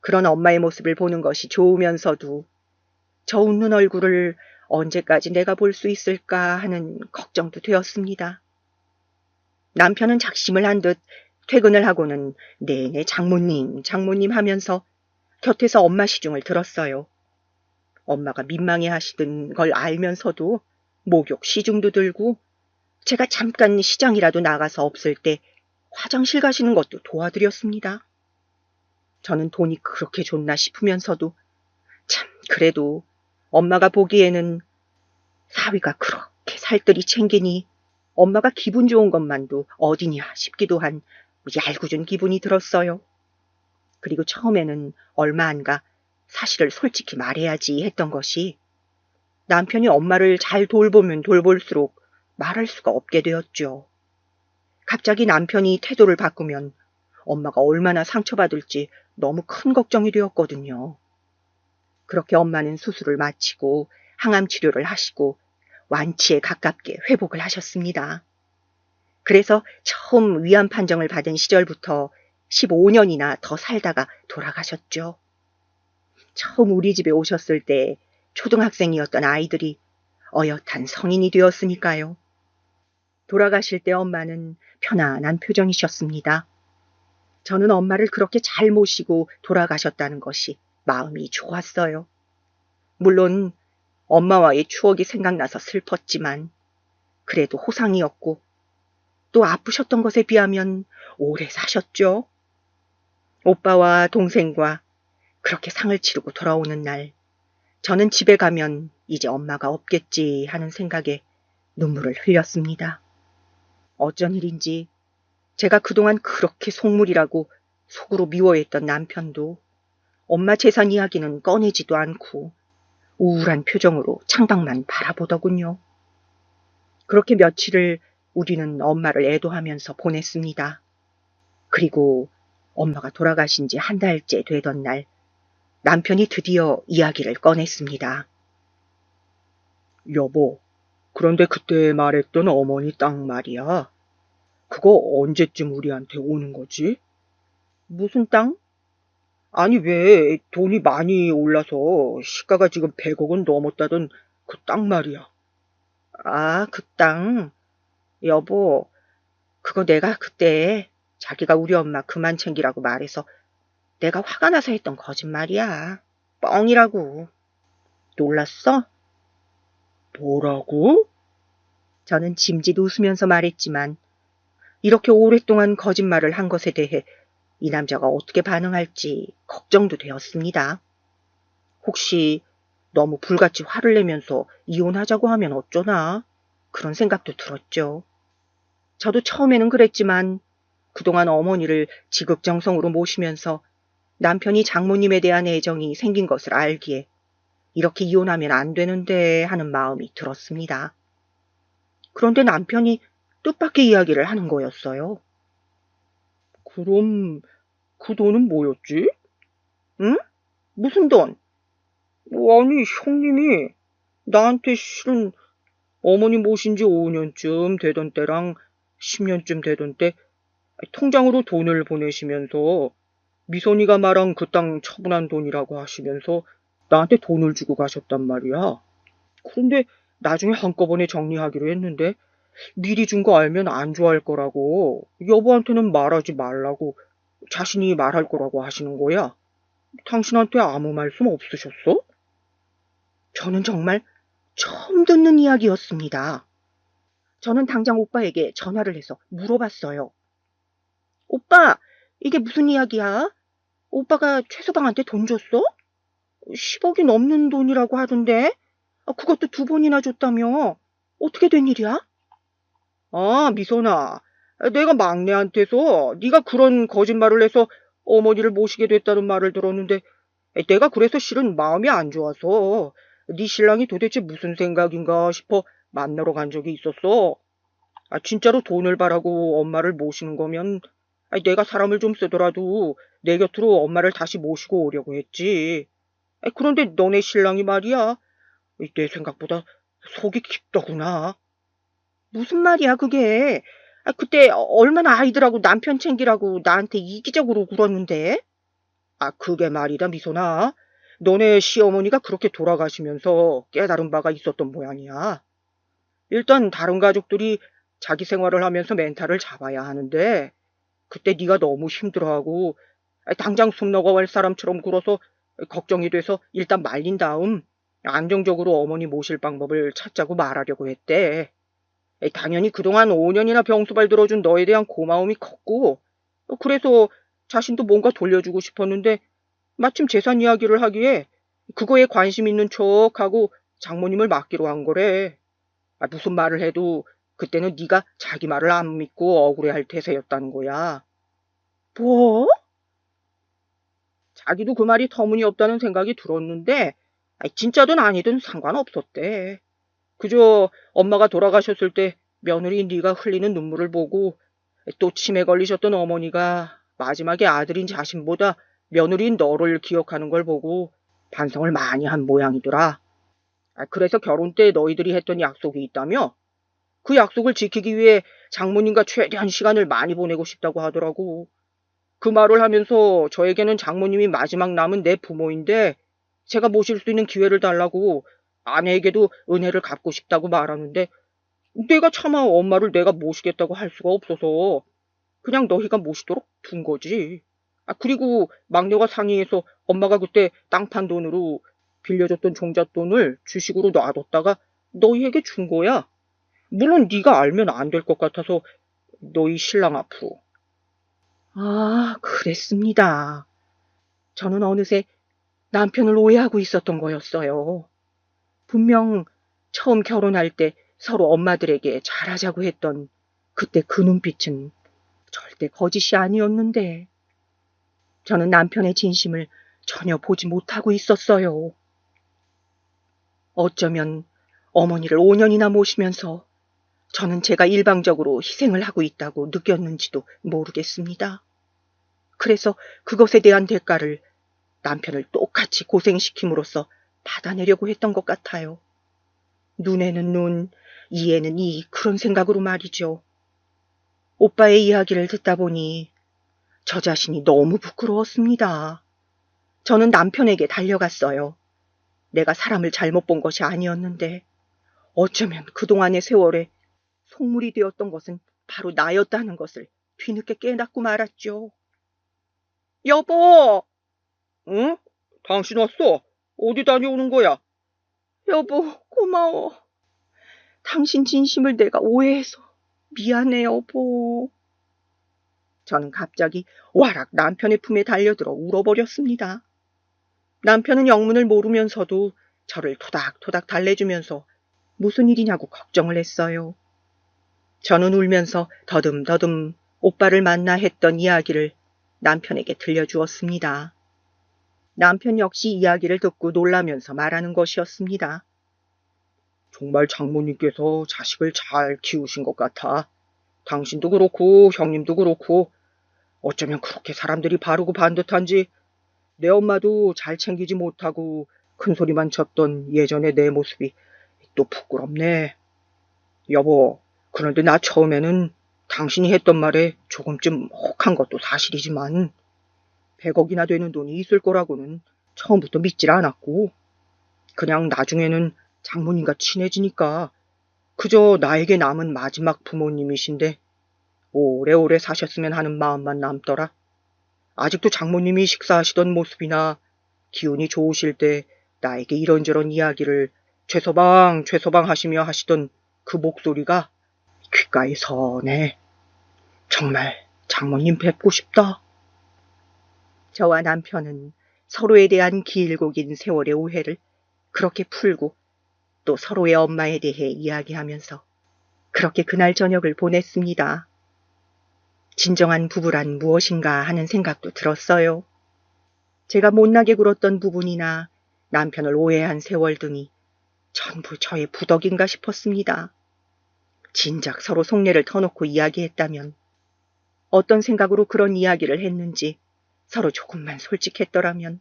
그런 엄마의 모습을 보는 것이 좋으면서도 저 웃는 얼굴을 언제까지 내가 볼 수 있을까 하는 걱정도 되었습니다. 남편은 작심을 한 듯 퇴근을 하고는 내내 장모님, 장모님 하면서 곁에서 엄마 시중을 들었어요. 엄마가 민망해 하시던 걸 알면서도 목욕 시중도 들고 제가 잠깐 시장이라도 나가서 없을 때 화장실 가시는 것도 도와드렸습니다. 저는 돈이 그렇게 좋나 싶으면서도 참 그래도 엄마가 보기에는 사위가 그렇게 살뜰히 챙기니 엄마가 기분 좋은 것만도 어디냐 싶기도 한 얄궂은 기분이 들었어요. 그리고 처음에는 얼마 안 가 사실을 솔직히 말해야지 했던 것이 남편이 엄마를 잘 돌보면 돌볼수록 말할 수가 없게 되었죠. 갑자기 남편이 태도를 바꾸면 엄마가 얼마나 상처받을지 너무 큰 걱정이 되었거든요. 그렇게 엄마는 수술을 마치고 항암 치료를 하시고 완치에 가깝게 회복을 하셨습니다. 그래서 처음 위암 판정을 받은 시절부터 15년이나 더 살다가 돌아가셨죠. 처음 우리 집에 오셨을 때 초등학생이었던 아이들이 어엿한 성인이 되었으니까요. 돌아가실 때 엄마는 편안한 표정이셨습니다. 저는 엄마를 그렇게 잘 모시고 돌아가셨다는 것이 마음이 좋았어요. 물론 엄마와의 추억이 생각나서 슬펐지만 그래도 호상이었고 또 아프셨던 것에 비하면 오래 사셨죠. 오빠와 동생과 그렇게 상을 치르고 돌아오는 날 저는 집에 가면 이제 엄마가 없겠지 하는 생각에 눈물을 흘렸습니다. 어쩐 일인지 제가 그동안 그렇게 속물이라고 속으로 미워했던 남편도 엄마 재산 이야기는 꺼내지도 않고 우울한 표정으로 창밖만 바라보더군요. 그렇게 며칠을 우리는 엄마를 애도하면서 보냈습니다. 그리고 엄마가 돌아가신 지 한 달째 되던 날 남편이 드디어 이야기를 꺼냈습니다. 여보, 그런데 그때 말했던 어머니 땅 말이야. 그거 언제쯤 우리한테 오는 거지? 무슨 땅? 아니 왜 돈이 많이 올라서 시가가 지금 100억 원 넘었다던 그 땅 말이야. 아, 그 땅. 여보, 그거 내가 그때 자기가 우리 엄마 그만 챙기라고 말해서 내가 화가 나서 했던 거짓말이야. 뻥이라고. 놀랐어? 뭐라고? 저는 짐짓 웃으면서 말했지만 이렇게 오랫동안 거짓말을 한 것에 대해 이 남자가 어떻게 반응할지 걱정도 되었습니다. 혹시 너무 불같이 화를 내면서 이혼하자고 하면 어쩌나 그런 생각도 들었죠. 저도 처음에는 그랬지만 그동안 어머니를 지극정성으로 모시면서 남편이 장모님에 대한 애정이 생긴 것을 알기에 이렇게 이혼하면 안 되는데 하는 마음이 들었습니다. 그런데 남편이 뜻밖의 이야기를 하는 거였어요. 그럼 그 돈은 뭐였지? 응? 무슨 돈? 아니, 형님이 나한테 실은 어머니 모신 지 5년쯤 되던 때랑 10년쯤 되던 때 통장으로 돈을 보내시면서 미선이가 말한 그 땅 처분한 돈이라고 하시면서 나한테 돈을 주고 가셨단 말이야. 그런데 나중에 한꺼번에 정리하기로 했는데 미리 준 거 알면 안 좋아할 거라고 여보한테는 말하지 말라고 자신이 말할 거라고 하시는 거야. 당신한테 아무 말씀 없으셨어? 저는 정말 처음 듣는 이야기였습니다. 저는 당장 오빠에게 전화를 해서 물어봤어요. 오빠, 이게 무슨 이야기야? 오빠가 최서방한테 돈 줬어? 10억이 넘는 돈이라고 하던데? 그것도 2번이나 줬다며? 어떻게 된 일이야? 아, 미선아. 내가 막내한테서 네가 그런 거짓말을 해서 어머니를 모시게 됐다는 말을 들었는데 내가 그래서 실은 마음이 안 좋아서 네 신랑이 도대체 무슨 생각인가 싶어 만나러 간 적이 있었어. 진짜로 돈을 바라고 엄마를 모시는 거면 내가 사람을 좀 쓰더라도 내 곁으로 엄마를 다시 모시고 오려고 했지. 그런데 너네 신랑이 말이야. 내 생각보다 속이 깊더구나. 무슨 말이야, 그게? 그때 얼마나 아이들하고 남편 챙기라고 나한테 이기적으로 굴었는데? 그게 말이다, 미소나. 너네 시어머니가 그렇게 돌아가시면서 깨달은 바가 있었던 모양이야. 일단 다른 가족들이 자기 생활을 하면서 멘탈을 잡아야 하는데 그때 네가 너무 힘들어하고 당장 숨 넘어갈 사람처럼 굴어서 걱정이 돼서 일단 말린 다음 안정적으로 어머니 모실 방법을 찾자고 말하려고 했대. 당연히 그동안 5년이나 병수발 들어준 너에 대한 고마움이 컸고 그래서 자신도 뭔가 돌려주고 싶었는데 마침 재산 이야기를 하기에 그거에 관심 있는 척하고 장모님을 맡기로 한 거래. 무슨 말을 해도 그때는 네가 자기 말을 안 믿고 억울해할 태세였다는 거야. 뭐? 자기도 그 말이 터무니없다는 생각이 들었는데 진짜든 아니든 상관없었대. 그저 엄마가 돌아가셨을 때 며느리 네가 흘리는 눈물을 보고 또 치매 걸리셨던 어머니가 마지막에 아들인 자신보다 며느리인 너를 기억하는 걸 보고 반성을 많이 한 모양이더라. 그래서 결혼 때 너희들이 했던 약속이 있다며? 그 약속을 지키기 위해 장모님과 최대한 시간을 많이 보내고 싶다고 하더라고. 그 말을 하면서 저에게는 장모님이 마지막 남은 내 부모인데 제가 모실 수 있는 기회를 달라고 아내에게도 은혜를 갚고 싶다고 말하는데 내가 차마 엄마를 내가 모시겠다고 할 수가 없어서 그냥 너희가 모시도록 둔 거지. 그리고 막내가 상의해서 엄마가 그때 땅 판 돈으로 빌려줬던 종잣돈을 주식으로 놔뒀다가 너희에게 준 거야. 물론 네가 알면 안 될 것 같아서 너희 신랑 앞으로. 그랬습니다. 저는 어느새 남편을 오해하고 있었던 거였어요. 분명 처음 결혼할 때 서로 엄마들에게 잘하자고 했던 그때 그 눈빛은 절대 거짓이 아니었는데 저는 남편의 진심을 전혀 보지 못하고 있었어요. 어쩌면 어머니를 5년이나 모시면서 저는 제가 일방적으로 희생을 하고 있다고 느꼈는지도 모르겠습니다. 그래서 그것에 대한 대가를 남편을 똑같이 고생시킴으로써 받아내려고 했던 것 같아요. 눈에는 눈, 이에는 이 그런 생각으로 말이죠. 오빠의 이야기를 듣다 보니 저 자신이 너무 부끄러웠습니다. 저는 남편에게 달려갔어요. 내가 사람을 잘못 본 것이 아니었는데 어쩌면 그동안의 세월에 속물이 되었던 것은 바로 나였다는 것을 뒤늦게 깨닫고 말았죠. 여보! 응? 당신 왔어? 어디 다녀오는 거야? 여보, 고마워. 당신 진심을 내가 오해해서 미안해, 여보. 저는 갑자기 와락 남편의 품에 달려들어 울어버렸습니다. 남편은 영문을 모르면서도 저를 토닥토닥 달래주면서 무슨 일이냐고 걱정을 했어요. 저는 울면서 더듬더듬 오빠를 만나 했던 이야기를 남편에게 들려주었습니다. 남편 역시 이야기를 듣고 놀라면서 말하는 것이었습니다. 정말 장모님께서 자식을 잘 키우신 것 같아. 당신도 그렇고 형님도 그렇고 어쩌면 그렇게 사람들이 바르고 반듯한지 내 엄마도 잘 챙기지 못하고 큰소리만 쳤던 예전의 내 모습이 또 부끄럽네. 여보, 그런데 나 처음에는 당신이 했던 말에 조금쯤 혹한 것도 사실이지만 100억이나 되는 돈이 있을 거라고는 처음부터 믿질 않았고 그냥 나중에는 장모님과 친해지니까 그저 나에게 남은 마지막 부모님이신데 오래오래 사셨으면 하는 마음만 남더라. 아직도 장모님이 식사하시던 모습이나 기운이 좋으실 때 나에게 이런저런 이야기를 죄서방 하시며 하시던 그 목소리가 귓가에 서네. 정말 장모님 뵙고 싶다. 저와 남편은 서로에 대한 길고 긴 세월의 오해를 그렇게 풀고 또 서로의 엄마에 대해 이야기하면서 그렇게 그날 저녁을 보냈습니다. 진정한 부부란 무엇인가 하는 생각도 들었어요. 제가 못나게 굴었던 부분이나 남편을 오해한 세월 등이 전부 저의 부덕인가 싶었습니다. 진작 서로 속내를 터놓고 이야기했다면 어떤 생각으로 그런 이야기를 했는지 서로 조금만 솔직했더라면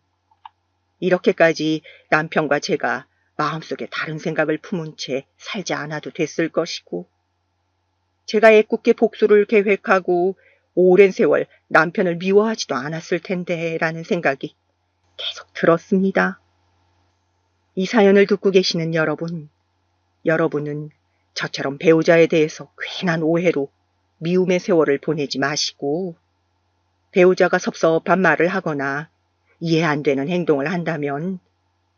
이렇게까지 남편과 제가 마음속에 다른 생각을 품은 채 살지 않아도 됐을 것이고 제가 애꿎게 복수를 계획하고 오랜 세월 남편을 미워하지도 않았을 텐데 라는 생각이 계속 들었습니다. 이 사연을 듣고 계시는 여러분은 저처럼 배우자에 대해서 괜한 오해로 미움의 세월을 보내지 마시고 배우자가 섭섭한 말을 하거나 이해 안 되는 행동을 한다면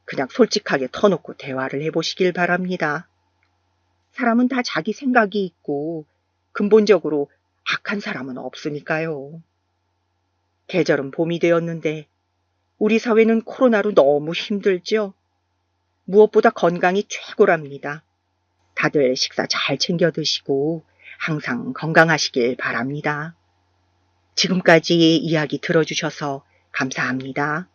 그냥 솔직하게 터놓고 대화를 해보시길 바랍니다. 사람은 다 자기 생각이 있고 근본적으로 악한 사람은 없으니까요. 계절은 봄이 되었는데 우리 사회는 코로나로 너무 힘들죠? 무엇보다 건강이 최고랍니다. 다들 식사 잘 챙겨 드시고 항상 건강하시길 바랍니다. 지금까지 이야기 들어주셔서 감사합니다.